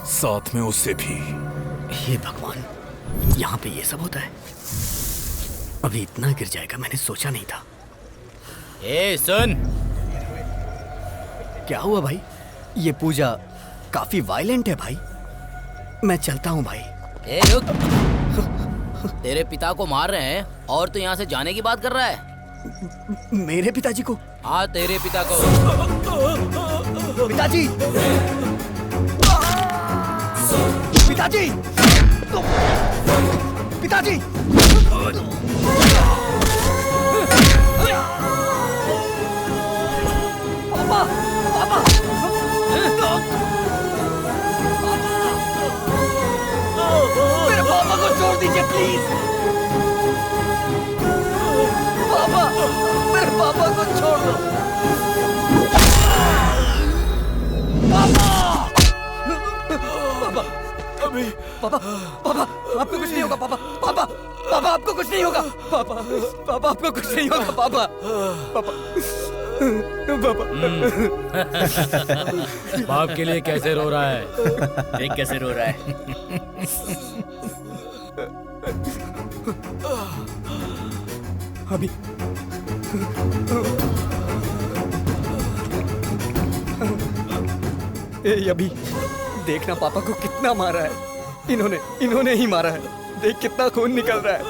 साथ में उससे भी। हे भगवान, यहाँ पे ये सब होता है? अभी इतना गिर जाएगा मैंने सोचा नहीं था। ए सुन, क्या हुआ भाई? ये पूजा काफी वायलेंट है भाई। मैं चलता हूँ भाई। ए रुक, तेरे पिता को मार रहे हैं और तू यहाँ से जाने की बात कर रहा है? मेरे पिताजी को? हाँ, तेरे पिता को। पिताजी! पिताजी! पिताजी! पापा! पापा! मेरे पापा को छोड़ दीजिए प्लीज। पापा, मेरे पापा को छोड़ दो। पापा! पापा! अभी पापा, पापा, आपको कुछ नहीं होगा पापा। पापा, पापा आपको कुछ नहीं होगा। पापा, पापा आपको कुछ नहीं होगा पापा। पापा, पापा। बाप के लिए कैसे रो रहा है? देख कैसे रो रहा है। अभी अभी देखना पापा को कितना मारा है। इन्होंने ही मारा है। देख कितना खून निकल रहा है।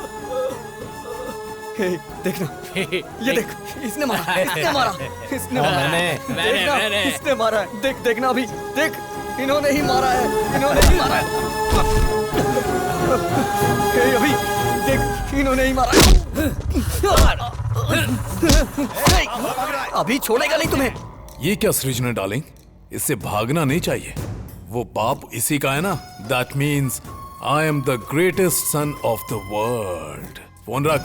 हे, देखना, ये देख, इसने मारा, इसने मारा, इसने मारा, देखना, इसने मारा है। देखना अभी, देख, इन्होंने ही मारा है, इन्होंने ही मारा है। हे, अभी देख, इन्होंने ही मारा है। अभी छोड़ेगा नहीं तुम्हें। ये क्या सृजना डार्लिंग, इससे भागना नहीं चाहिए। वो बाप इसी का है ना। That means I am the greatest son of the world. Phone रख।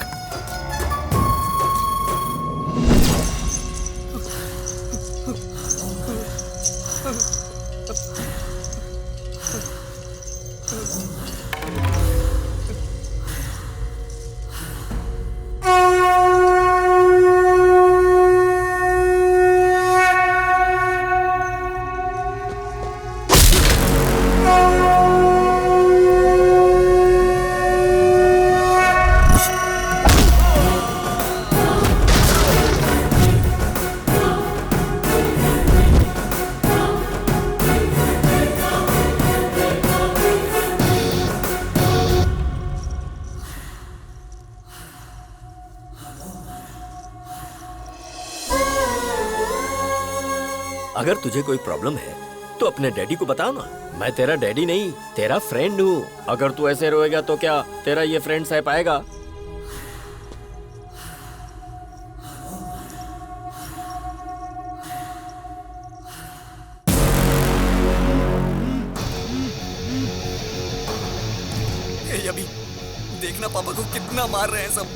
अगर तुझे कोई प्रॉब्लम है तो अपने डैडी को बताओ ना। मैं तेरा डैडी नहीं, तेरा फ्रेंड हूँ। अगर तू ऐसे रोएगा तो क्या तेरा ये फ्रेंड सह पाएगा? अभी देखना पापा को कितना मार रहे हैं सब।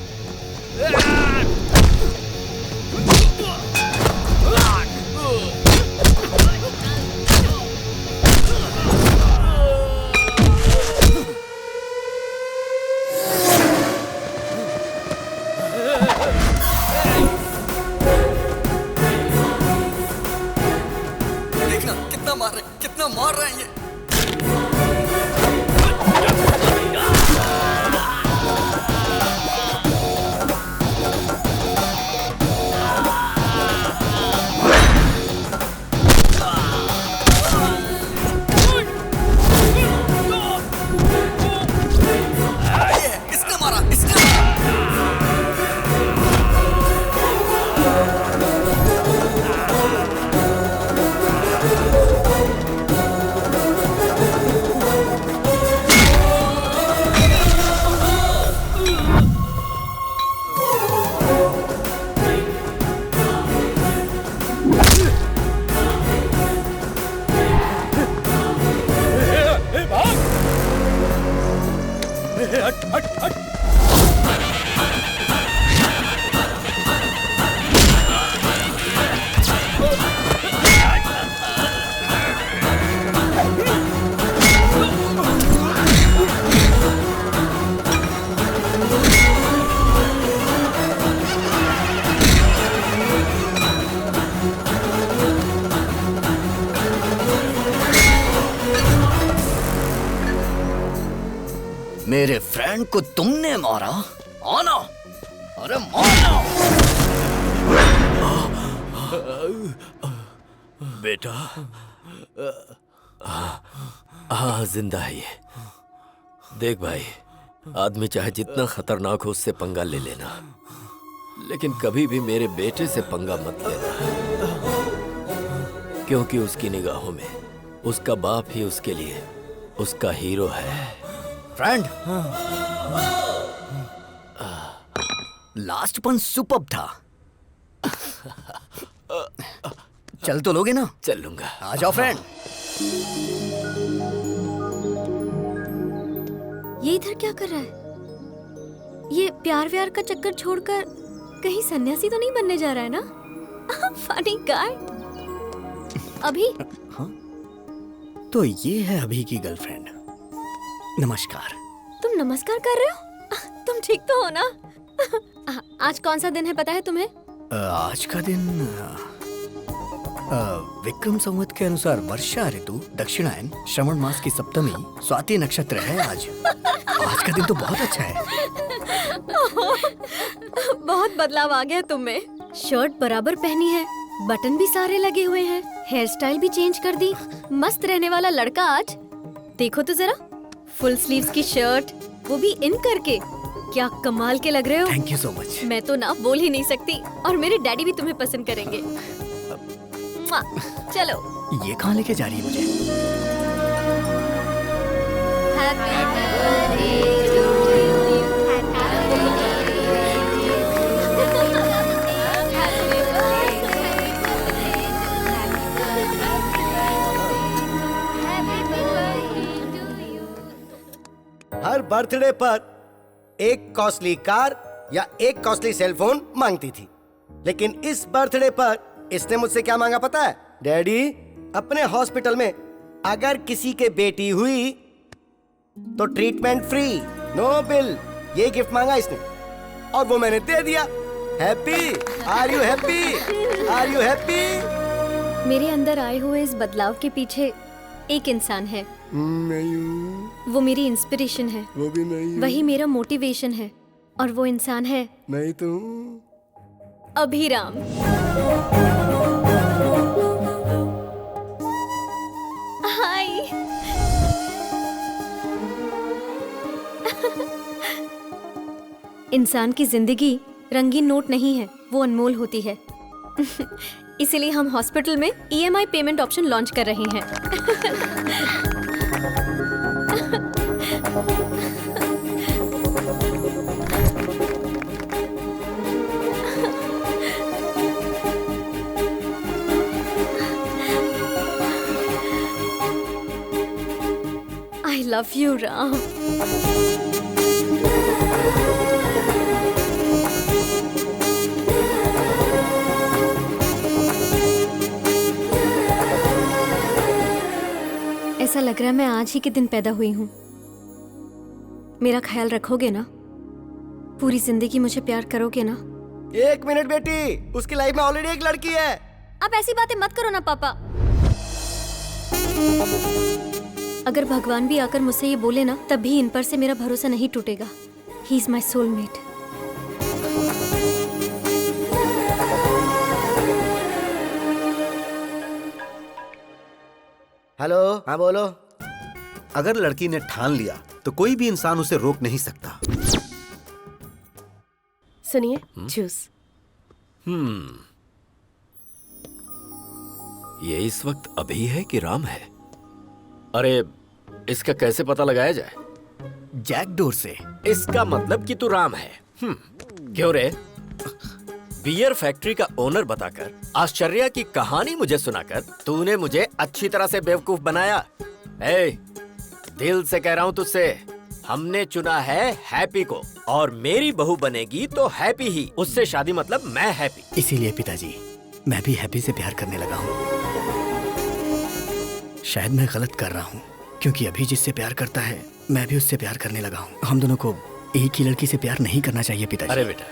देखना कितना मार रहे हैं ये। मेरे फ्रेंड को तुमने मारा? आना, अरे मारना। बेटा, हाँ जिंदा है ये। देख भाई, आदमी चाहे जितना खतरनाक हो उससे पंगा ले लेना, लेकिन कभी भी मेरे बेटे से पंगा मत लेना, क्योंकि उसकी निगाहों में उसका बाप ही उसके लिए उसका हीरो है। फ्रेंड, लास्ट पन सुपर्ब था। चल तो लोगे ना? चल लूंगा। आ जाओ फ्रेंड। ये इधर क्या कर रहा है? ये प्यार व्यार का चक्कर छोड़कर कहीं सन्यासी तो नहीं बनने जा रहा है ना? Funny guy. अभी तो ये है अभी की गर्लफ्रेंड। नमस्कार। तुम नमस्कार कर रहे हो? तुम ठीक तो हो ना? आज कौन सा दिन है पता है तुम्हें? आज का दिन विक्रम संवत के अनुसार वर्षा ऋतु, दक्षिणायन, श्रवण मास की सप्तमी, स्वाति नक्षत्र है आज। आज का दिन तो बहुत अच्छा है। बहुत बदलाव आ गया तुम में। शर्ट बराबर पहनी है, बटन भी सारे लगे हुए हैं, हेयर स्टाइल भी चेंज कर दी। मस्त रहने वाला लड़का आज। देखो तो जरा, फुल स्लीव्स की शर्ट, वो भी इन करके। क्या कमाल के लग रहे हो। Thank you so much. मैं तो ना बोल ही नहीं सकती, और मेरे डैडी भी तुम्हें पसंद करेंगे। चलो। ये कहाँ लेके जा रही है मुझे? हर बर्थडे पर एक कॉस्टली कार या एक कॉस्टली सेलफोन मांगती थी, लेकिन इस बर्थडे पर इसने मुझसे क्या मांगा पता है? डैडी, अपने हॉस्पिटल में अगर किसी के बेटी हुई तो ट्रीटमेंट फ्री, नो बिल। ये गिफ्ट मांगा इसने और वो मैंने दे दिया। Happy? Are you happy? Are you happy? मेरे अंदर आए हुए इस बदलाव के पीछे एक इंसान है। नहीं हूँ। वो मेरी इंस्पिरेशन है। वो भी नहीं हूँ। वही मेरा मोटिवेशन है, और वो इंसान है नहीं तो अभिराम। हाय। इंसान की जिंदगी रंगीन नोट नहीं है, वो अनमोल होती है। इसीलिए हम हॉस्पिटल में EMI पेमेंट ऑप्शन लॉन्च कर रहे हैं। I love you, Ram. ऐसा लग रहा है मैं आज ही के दिन पैदा हुई हूँ। मेरा ख्याल रखोगे ना? पूरी जिंदगी मुझे प्यार करोगे ना? एक मिनट बेटी, उसकी लाइफ में ऑलरेडी एक लड़की है। आप ऐसी बातें मत करो ना पापा। अगर भगवान भी आकर मुझसे ये बोले ना, तब भी इन पर से मेरा भरोसा नहीं टूटेगा। He is my soulmate. Hello, हाँ बोलो। अगर लड़की ने ठान लिया तो कोई भी इंसान उसे रोक नहीं सकता। सुनिए, जूस। ये इस वक्त अभी है कि राम है? अरे, इसका कैसे पता लगाया जाए? जैकडोर से। इसका मतलब कि तू राम है। क्यों रे? बियर फैक्ट्री का ओनर बताकर, आश्चर्य की कहानी मुझे सुनाकर तूने मुझे अच्छी तरह से बेवकूफ बनाया। ए, दिल से कह रहा हूँ तुझसे, हमने चुना है हैप्पी को, और मेरी बहू बनेगी तो हैप्पी ही। उससे शादी मतलब मैं हैप्पी। इसीलिए पिताजी, मैं भी हैप्पी से प्यार करने लगा हूँ। शायद मैं गलत कर रहा हूँ, क्योंकि अभी जिससे प्यार करता है मैं भी उससे प्यार करने लगा हूँ। हम दोनों को एक ही लड़की से प्यार नहीं करना चाहिए पिताजी। अरे बेटा,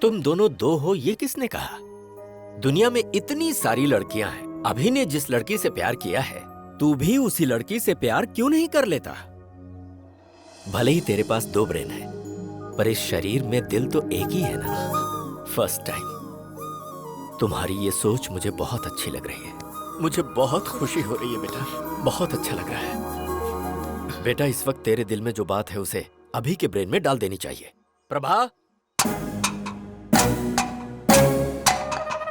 तुम दोनों दो हो ये किसने कहा? दुनिया में इतनी सारी लड़कियां हैं। अभी ने जिस लड़की से प्यार किया है, तू भी उसी लड़की से प्यार क्यों नहीं कर लेता? भले ही तेरे पास 2 ब्रेन है, पर इस शरीर में दिल तो एक ही है ना। फर्स्ट टाइम तुम्हारी ये सोच मुझे बहुत अच्छी लग रही है। मुझे बहुत खुशी हो रही है बेटा, बहुत अच्छा लग रहा है। बेटा इस वक्त तेरे दिल में जो बात है उसे अभी के ब्रेन में डाल देनी चाहिए। प्रभा,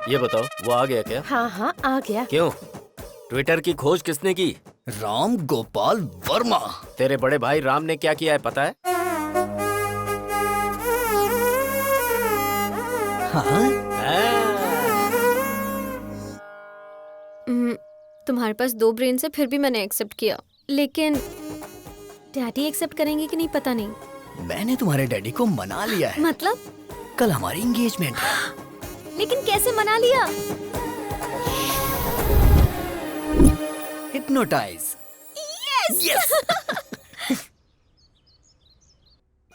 ये बताओ वो आ गया क्या? हाँ हाँ आ गया। क्यों? ट्विटर की खोज किसने की? राम गोपाल वर्मा। तेरे बड़े भाई राम ने क्या किया है पता है? तुम्हारे पास 2 ब्रेन से फिर भी मैंने एक्सेप्ट किया, लेकिन डैडी एक्सेप्ट करेंगे कि नहीं पता नहीं। मैंने तुम्हारे डैडी को मना लिया है। मतलब? कल हमारी एंगेजमेंट है। लेकिन कैसे मना लिया? हिप्नोटाइज। यस।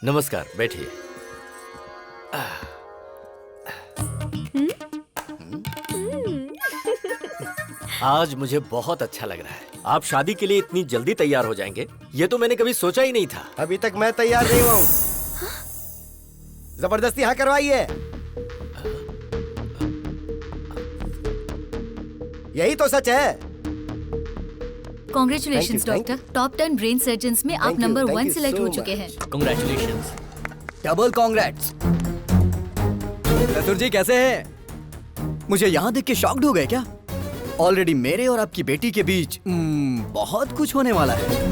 नमस्कार, बैठिए। आज मुझे बहुत अच्छा लग रहा है। आप शादी के लिए इतनी जल्दी तैयार हो जाएंगे, ये तो मैंने कभी सोचा ही नहीं था। अभी तक मैं तैयार नहीं हुआ हूँ। जबरदस्ती हाँ करवाइए। यही तो सच है। Congratulations doctor, top 10 brain surgeons में आप नंबर 1 सिलेक्ट हो चुके हैं। कांग्रेचुलेशंस। Double congrats. चतुर जी कैसे हैं? मुझे यहाँ देख के शॉक्ड हो गए क्या? ऑलरेडी मेरे और आपकी बेटी के बीच बहुत कुछ होने वाला है।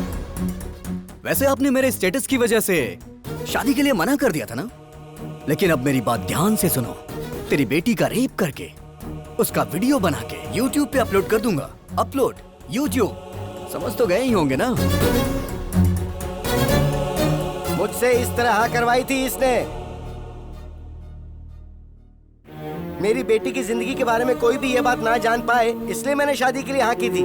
वैसे आपने मेरे स्टेटस की वजह से शादी के लिए मना कर दिया था ना, लेकिन अब मेरी बात ध्यान से सुनो। तेरी बेटी का रेप करके उसका वीडियो बना के YouTube पे अपलोड कर दूंगा। अपलोड YouTube, समझ तो गए ही होंगे ना? मुझसे इस तरह हाँ करवाई थी इसने। मेरी बेटी की जिंदगी के बारे में कोई भी ये बात ना जान पाए, इसलिए मैंने शादी के लिए हाँ की थी।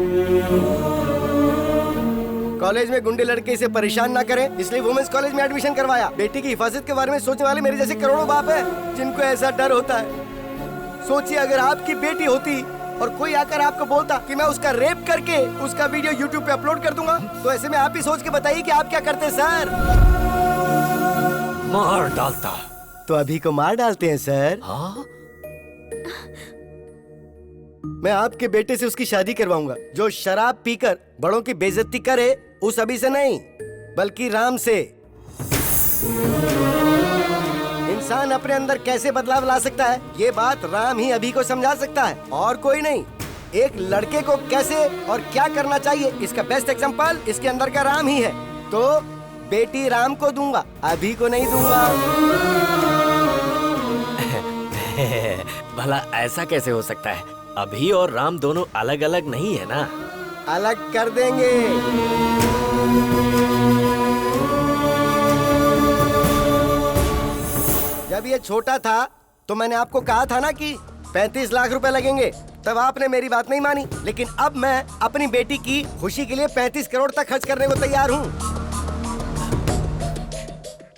कॉलेज में गुंडे लड़के इसे परेशान ना करें, इसलिए वुमेन्स कॉलेज में एडमिशन करवाया। बेटी की हिफाजत के बारे में सोचने वाले मेरे जैसे करोड़ों बाप हैं जिनको ऐसा डर होता है। सोचिए अगर आपकी बेटी होती और कोई आकर आपको बोलता कि मैं उसका रेप करके उसका वीडियो YouTube पे अपलोड कर दूंगा, तो ऐसे में आप ही सोच के बताइए कि आप क्या करते सर? मार डालता। तो अभी को मार डालते हैं सर? हाँ? मैं आपके बेटे से उसकी शादी करवाऊंगा। जो शराब पीकर बड़ों की बेइज्जती करे, उस अभी से नहीं बल्कि राम से। इंसान अपने अंदर कैसे बदलाव ला सकता है, ये बात राम ही अभी को समझा सकता है और कोई नहीं। एक लड़के को कैसे और क्या करना चाहिए, इसका बेस्ट एग्जांपल इसके अंदर का राम ही है। तो बेटी राम को दूंगा, अभी को नहीं दूंगा। भला ऐसा कैसे हो सकता है? अभी और राम दोनों अलग अलग नहीं है ना? अलग कर देंगे। जब ये छोटा था तो मैंने आपको कहा था ना कि 35 लाख रुपए लगेंगे, तब आपने मेरी बात नहीं मानी। लेकिन अब मैं अपनी बेटी की खुशी के लिए 35 करोड़ तक खर्च करने को तैयार हूँ।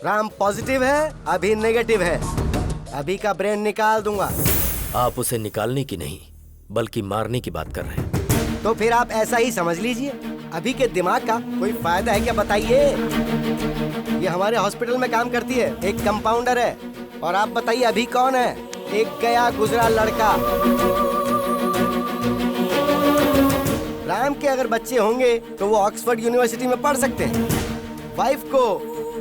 राम पॉजिटिव है, अभी नेगेटिव है। अभी का ब्रेन निकाल दूंगा। आप उसे निकालने की नहीं बल्कि मारने की बात कर रहे हैं। तो फिर आप ऐसा ही समझ लीजिए। अभी के दिमाग का कोई फायदा है क्या बताइए? ये हमारे हॉस्पिटल में काम करती है, एक कंपाउंडर है। और आप बताइए अभी कौन है? एक गया गुजरा लड़का। राम के अगर बच्चे होंगे तो वो ऑक्सफोर्ड यूनिवर्सिटी में पढ़ सकते हैं। वाइफ को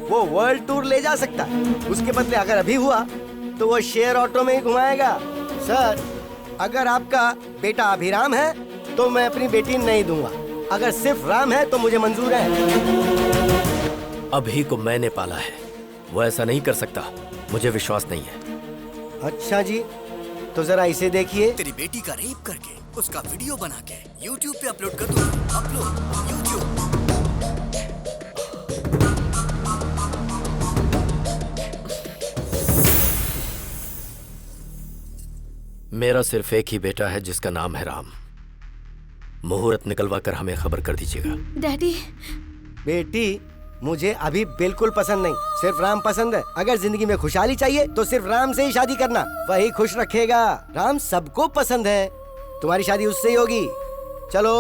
वो वर्ल्ड टूर ले जा सकता है। उसके बदले अगर अभी हुआ तो वो शेयर ऑटो में ही घुमाएगा। सर, अगर आपका बेटा अभिराम है तो मैं अपनी बेटी नहीं दूंगा। अगर सिर्फ राम है तो मुझे मंजूर है। अभी को मैंने पाला है, वो ऐसा नहीं कर सकता। मुझे विश्वास नहीं है। अच्छा जी, तो जरा इसे देखिए। तेरी बेटी का रेप करके उसका वीडियो बना के YouTube पे अपलोड कर दूंगा। Upload YouTube। मेरा सिर्फ एक ही बेटा है जिसका नाम है राम। मुहूर्त निकलवा कर हमें खबर कर दीजिएगा। डैडी। बेटी मुझे अभी बिल्कुल पसंद नहीं, सिर्फ राम पसंद है। अगर जिंदगी में खुशहाली चाहिए तो सिर्फ राम से ही शादी करना, वही खुश रखेगा। राम सबको पसंद है, तुम्हारी शादी उससे ही होगी। चलो।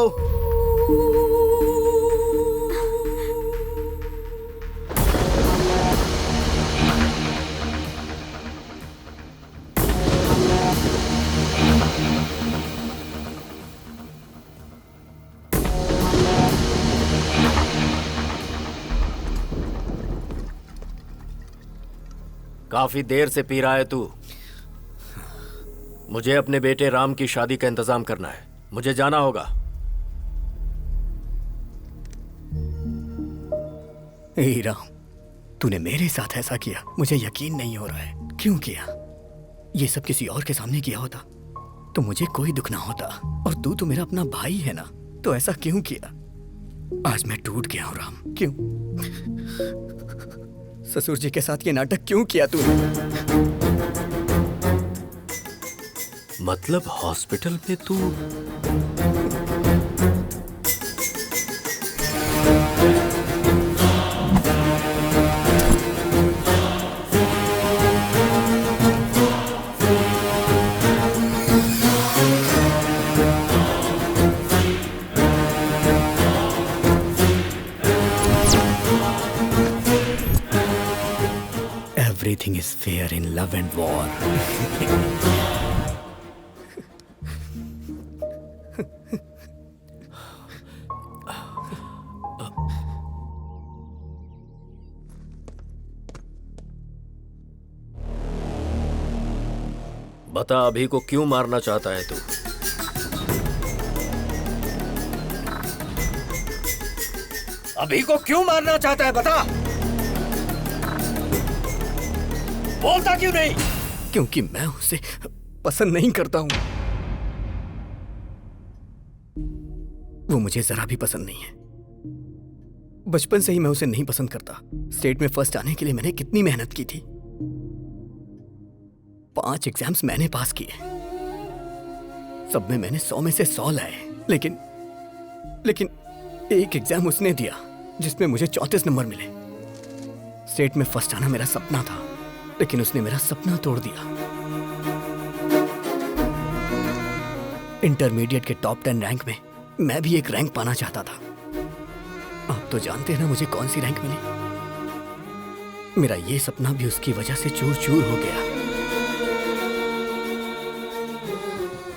काफी देर से पी रहा है तू। मुझे अपने बेटे राम की शादी का इंतजाम करना है, मुझे जाना होगा। ए राम, तूने मेरे साथ ऐसा किया, मुझे यकीन नहीं हो रहा है। क्यों किया? ये सब किसी और के सामने किया होता तो मुझे कोई दुख ना होता, और तू तो मेरा अपना भाई है ना, तो ऐसा क्यों किया? आज मैं टूट गया हूं राम। क्यों? ससुर जी के साथ ये नाटक क्यों किया तूने? मतलब हॉस्पिटल में तू Everything is fair in love and war. बता, अभी को क्यों मारना चाहता है तू? अभी को क्यों मारना चाहता है, बता। बोलता क्यों नहीं? क्योंकि मैं उसे पसंद नहीं करता हूं। वो मुझे जरा भी पसंद नहीं है। बचपन से ही मैं उसे नहीं पसंद करता। स्टेट में फर्स्ट आने के लिए मैंने कितनी मेहनत की थी। 5 एग्जाम्स मैंने पास किए, सब में मैंने 100 में से 100 लाए, लेकिन एक एग्जाम उसने दिया जिसमें मुझे 34 नंबर मिले। स्टेट में फर्स्ट आना मेरा सपना था, लेकिन उसने मेरा सपना तोड़ दिया। इंटरमीडिएट के टॉप 10 रैंक में मैं भी एक रैंक पाना चाहता था। आप तो जानते हैं ना मुझे कौन सी रैंक मिली। मेरा ये सपना भी उसकी वजह से चूर चूर हो गया।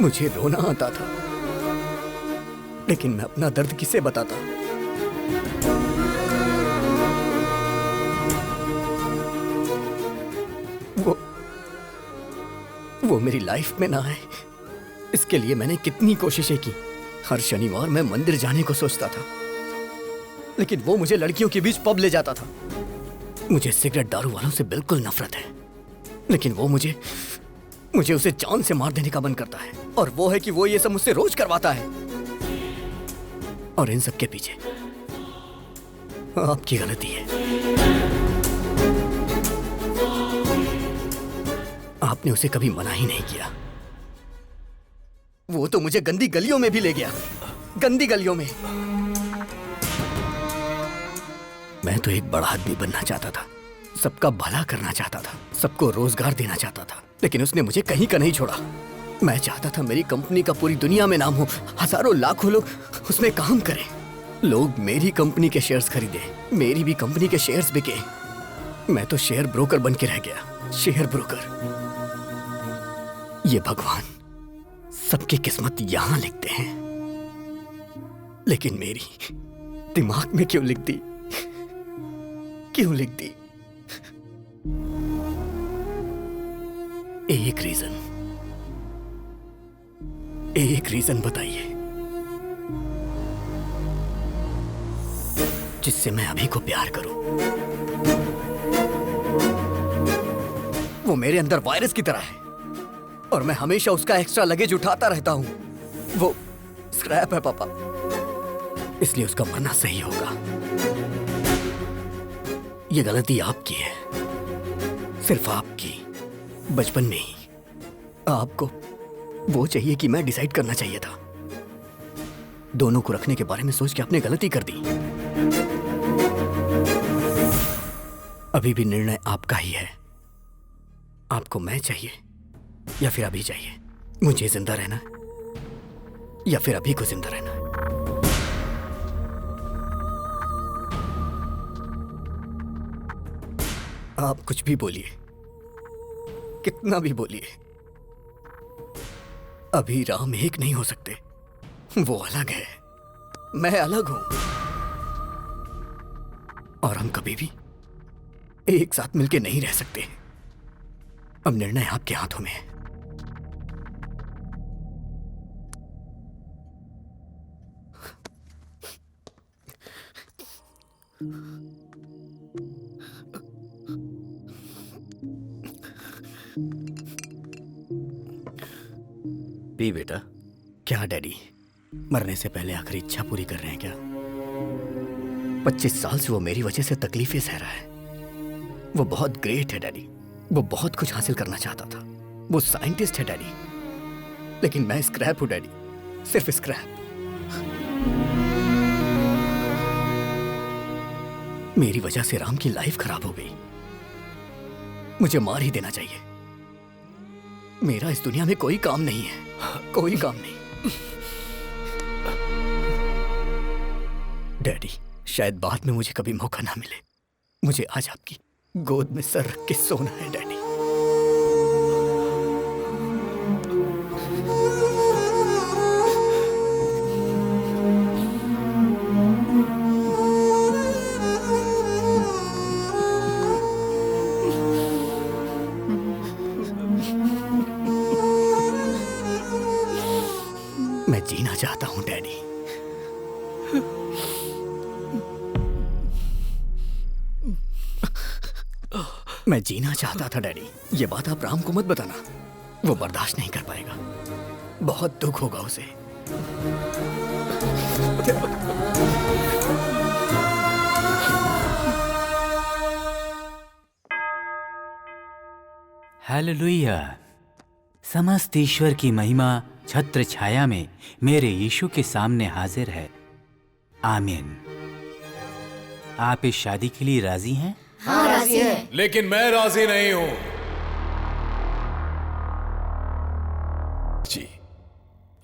मुझे रोना आता था, लेकिन मैं अपना दर्द किसे बताता? वो मेरी लाइफ में ना आए, इसके लिए मैंने कितनी कोशिशें की। हर शनिवार मैं मंदिर जाने को सोचता था, लेकिन वो मुझे लड़कियों के बीच पब ले जाता था। मुझे सिगरेट दारू वालों से बिल्कुल नफरत है, लेकिन वो मुझे उसे जान से मार देने का मन करता है। और वो है कि वो ये सब मुझसे रोज करवाता है। और इन सब के पीछे आपकी गलती है। आपने उसे कभी मना ही नहीं किया। वो तो मुझे गंदी गलियों में भी ले गया, गंदी गलियों में। मैं तो एक बड़ा आदमी बनना चाहता था, सबका भला करना चाहता था, सबको रोजगार देना चाहता था, लेकिन उसने मुझे कहीं का नहीं छोड़ा। मैं चाहता था मेरी कंपनी का पूरी दुनिया में नाम हो, हजारों लाखों लोग उसमें काम करें। लोग मेरी कंपनी के शेयर्स खरीदे, मेरी भी कंपनी के शेयर्स बिके। मैं तो शेयर ब्रोकर बन के रह गया, शेयर ब्रोकर। ये भगवान सबकी किस्मत यहां लिखते हैं, लेकिन मेरी दिमाग में क्यों लिख दी? क्यों लिख दी? एक रीजन बताइए जिससे मैं अभी को प्यार करूं। वो मेरे अंदर वायरस की तरह है और मैं हमेशा उसका एक्स्ट्रा लगेज उठाता रहता हूं। वो स्क्रैप है पापा, इसलिए उसका मरना सही होगा। ये गलती आपकी है, सिर्फ आपकी। बचपन में ही आपको वो चाहिए कि मैं डिसाइड करना चाहिए था। दोनों को रखने के बारे में सोच के आपने गलती कर दी। अभी भी निर्णय आपका ही है। आपको मैं चाहिए या फिर अभी चाहिए? मुझे जिंदा रहना या फिर अभी को जिंदा रहना? आप कुछ भी बोलिए, कितना भी बोलिए, अभी राम एक नहीं हो सकते। वो अलग है, मैं अलग हूं, और हम कभी भी एक साथ मिलके नहीं रह सकते। अब निर्णय आपके हाथों में है। पी बेटा। क्या डैडी, मरने से पहले आखिरी इच्छा पूरी कर रहे हैं क्या? 25 साल से वो मेरी वजह से तकलीफें सह रहा है। वो बहुत ग्रेट है डैडी, वो बहुत कुछ हासिल करना चाहता था। वो साइंटिस्ट है डैडी, लेकिन मैं स्क्रैप हूं डैडी, सिर्फ स्क्रैप। मेरी वजह से राम की लाइफ खराब हो गई। मुझे मार ही देना चाहिए। मेरा इस दुनिया में कोई काम नहीं है, कोई काम नहीं। डैडी, शायद बाद में मुझे कभी मौका ना मिले। मुझे आज आपकी गोद में सर रख के सोना है डैडी। मैं जीना चाहता हूं डैडी। मैं जीना चाहता था डैडी। ये बात आप राम को मत बताना, वो बर्दाश्त नहीं कर पाएगा। बहुत दुख होगा उसे। हालेलुया। समस्त ईश्वर की महिमा छत्र छाया में मेरे यीशु के सामने हाजिर है। आमीन। आप इस शादी के लिए राजी हैं? हाँ, राजी हैं। लेकिन मैं राजी नहीं हूं। जी,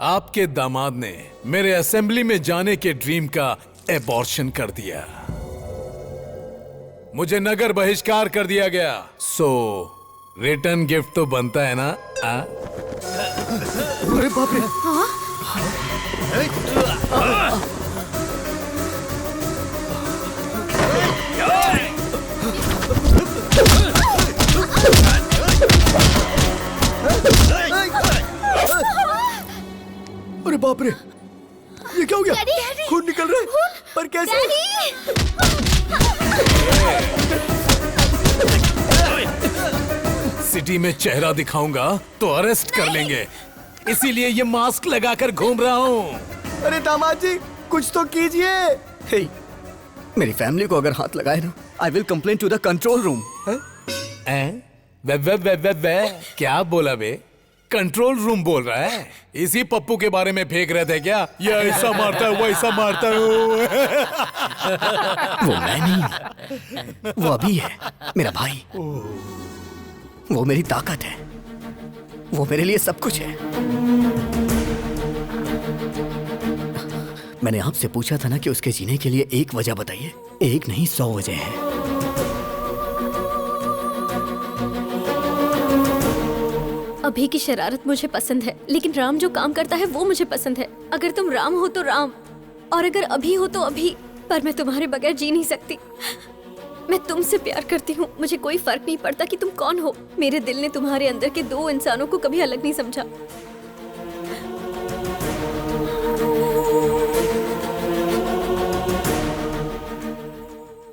आपके दामाद ने मेरे असेंबली में जाने के ड्रीम का एबॉर्शन कर दिया। मुझे नगर बहिष्कार कर दिया गया। सो रिटर्न गिफ्ट तो बनता है ना? अरे बाप रे! अरे बाप रे! ये क्या हो गया? डैडी! खून निकल रहा है। पर कैसे? सिटी में चेहरा दिखाऊंगा तो अरेस्ट कर लेंगे, इसीलिए ये मास्क लगाकर घूम रहा हूँ। अरे दामाद जी, कुछ तो कीजिए। हे, मेरी फैमिली को अगर हाथ लगाए ना, I will complain to the control room. वे क्या बोला बे? कंट्रोल रूम बोल रहा है? इसी पप्पू के बारे में फेंक रहे थे क्या? ये ऐसा मारता है, वो ऐसा मारता है। वो मैं नहीं, वो अभी है, मेरा भाई। वो मेरी ताकत है, वो मेरे लिए सब कुछ है। मैंने आपसे पूछा था ना कि उसके जीने के लिए एक वजह बताइए। एक नहीं, 100 वजह है। अभी की शरारत मुझे पसंद है, लेकिन राम जो काम करता है वो मुझे पसंद है। अगर तुम राम हो तो राम, और अगर अभी हो तो अभी। पर मैं तुम्हारे बगैर जी नहीं सकती। मैं तुमसे प्यार करती हूँ। मुझे कोई फर्क नहीं पड़ता कि तुम कौन हो। मेरे दिल ने तुम्हारे अंदर के 2 इंसानों को कभी अलग नहीं समझा।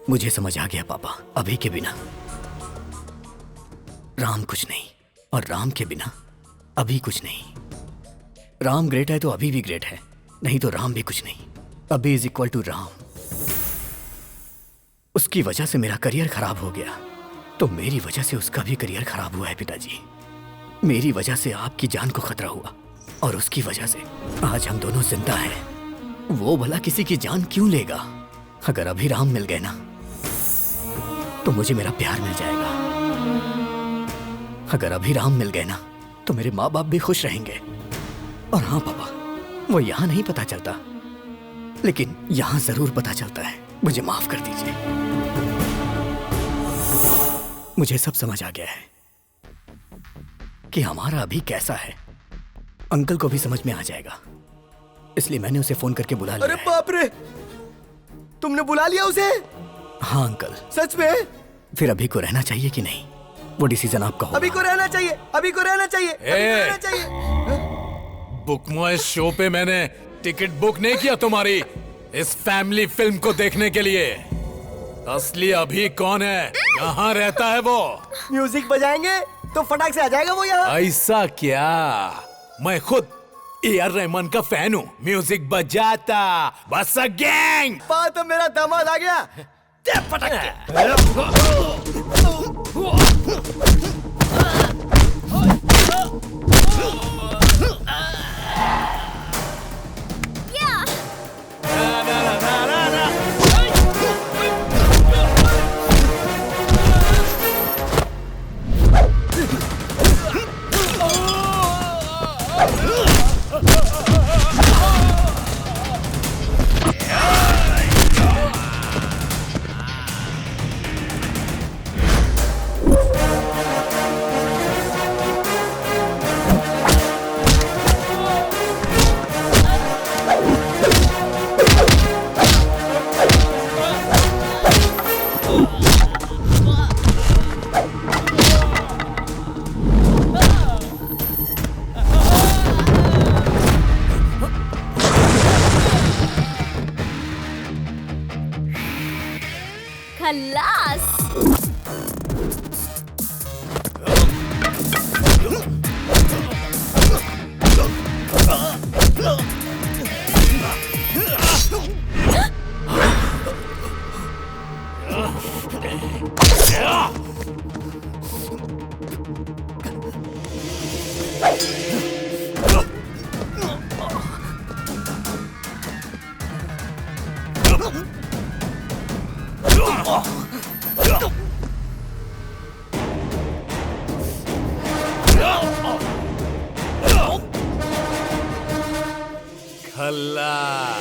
मुझे समझ आ गया पापा। अभी के बिना राम कुछ नहीं, और राम के बिना अभी कुछ नहीं। राम ग्रेट है तो अभी भी ग्रेट है, नहीं तो राम भी कुछ नहीं। अभी इज इक्वल टू राम। उसकी वजह से मेरा करियर खराब हो गया, तो मेरी वजह से उसका भी करियर खराब हुआ है पिताजी। मेरी वजह से आपकी जान को खतरा हुआ, और उसकी वजह से आज हम दोनों जिंदा हैं। वो भला किसी की जान क्यों लेगा? अगर अभी राम मिल गए ना, तो मुझे मेरा प्यार मिल जाएगा। अगर अभी राम मिल गए ना, तो मेरे माँ बाप भी खुश रहेंगे। और हाँ पापा, वो यहाँ नहीं पता चलता, लेकिन यहाँ जरूर पता चलता है। मुझे माफ कर दीजिए। मुझे सब समझ आ गया है कि हमारा अभी कैसा है। अंकल को भी समझ में आ जाएगा, इसलिए मैंने उसे फोन करके बुला लिया। अरे बाप रे, तुमने बुला लिया उसे? हाँ अंकल। सच में? फिर अभी को रहना चाहिए कि नहीं? वो डिसीजन आपका होगा। अभी को रहना चाहिए, अभी को रहना चाहिए, अभी को रहना चाहिए। बुक माय शो पे मैंने टिकट बुक नहीं किया तुम्हारी इस फैमिली फिल्म को देखने के लिए। असली अभी कौन है, कहाँ रहता है वो? म्यूजिक बजाएंगे तो फटाक से आ जाएगा वो यहाँ। ऐसा क्या? मैं खुद AR रहमान का फैन हूँ, म्यूजिक बजाता बस गैंग। बात तो मेरा दामाद आ गया। खल्लास। खल्लास।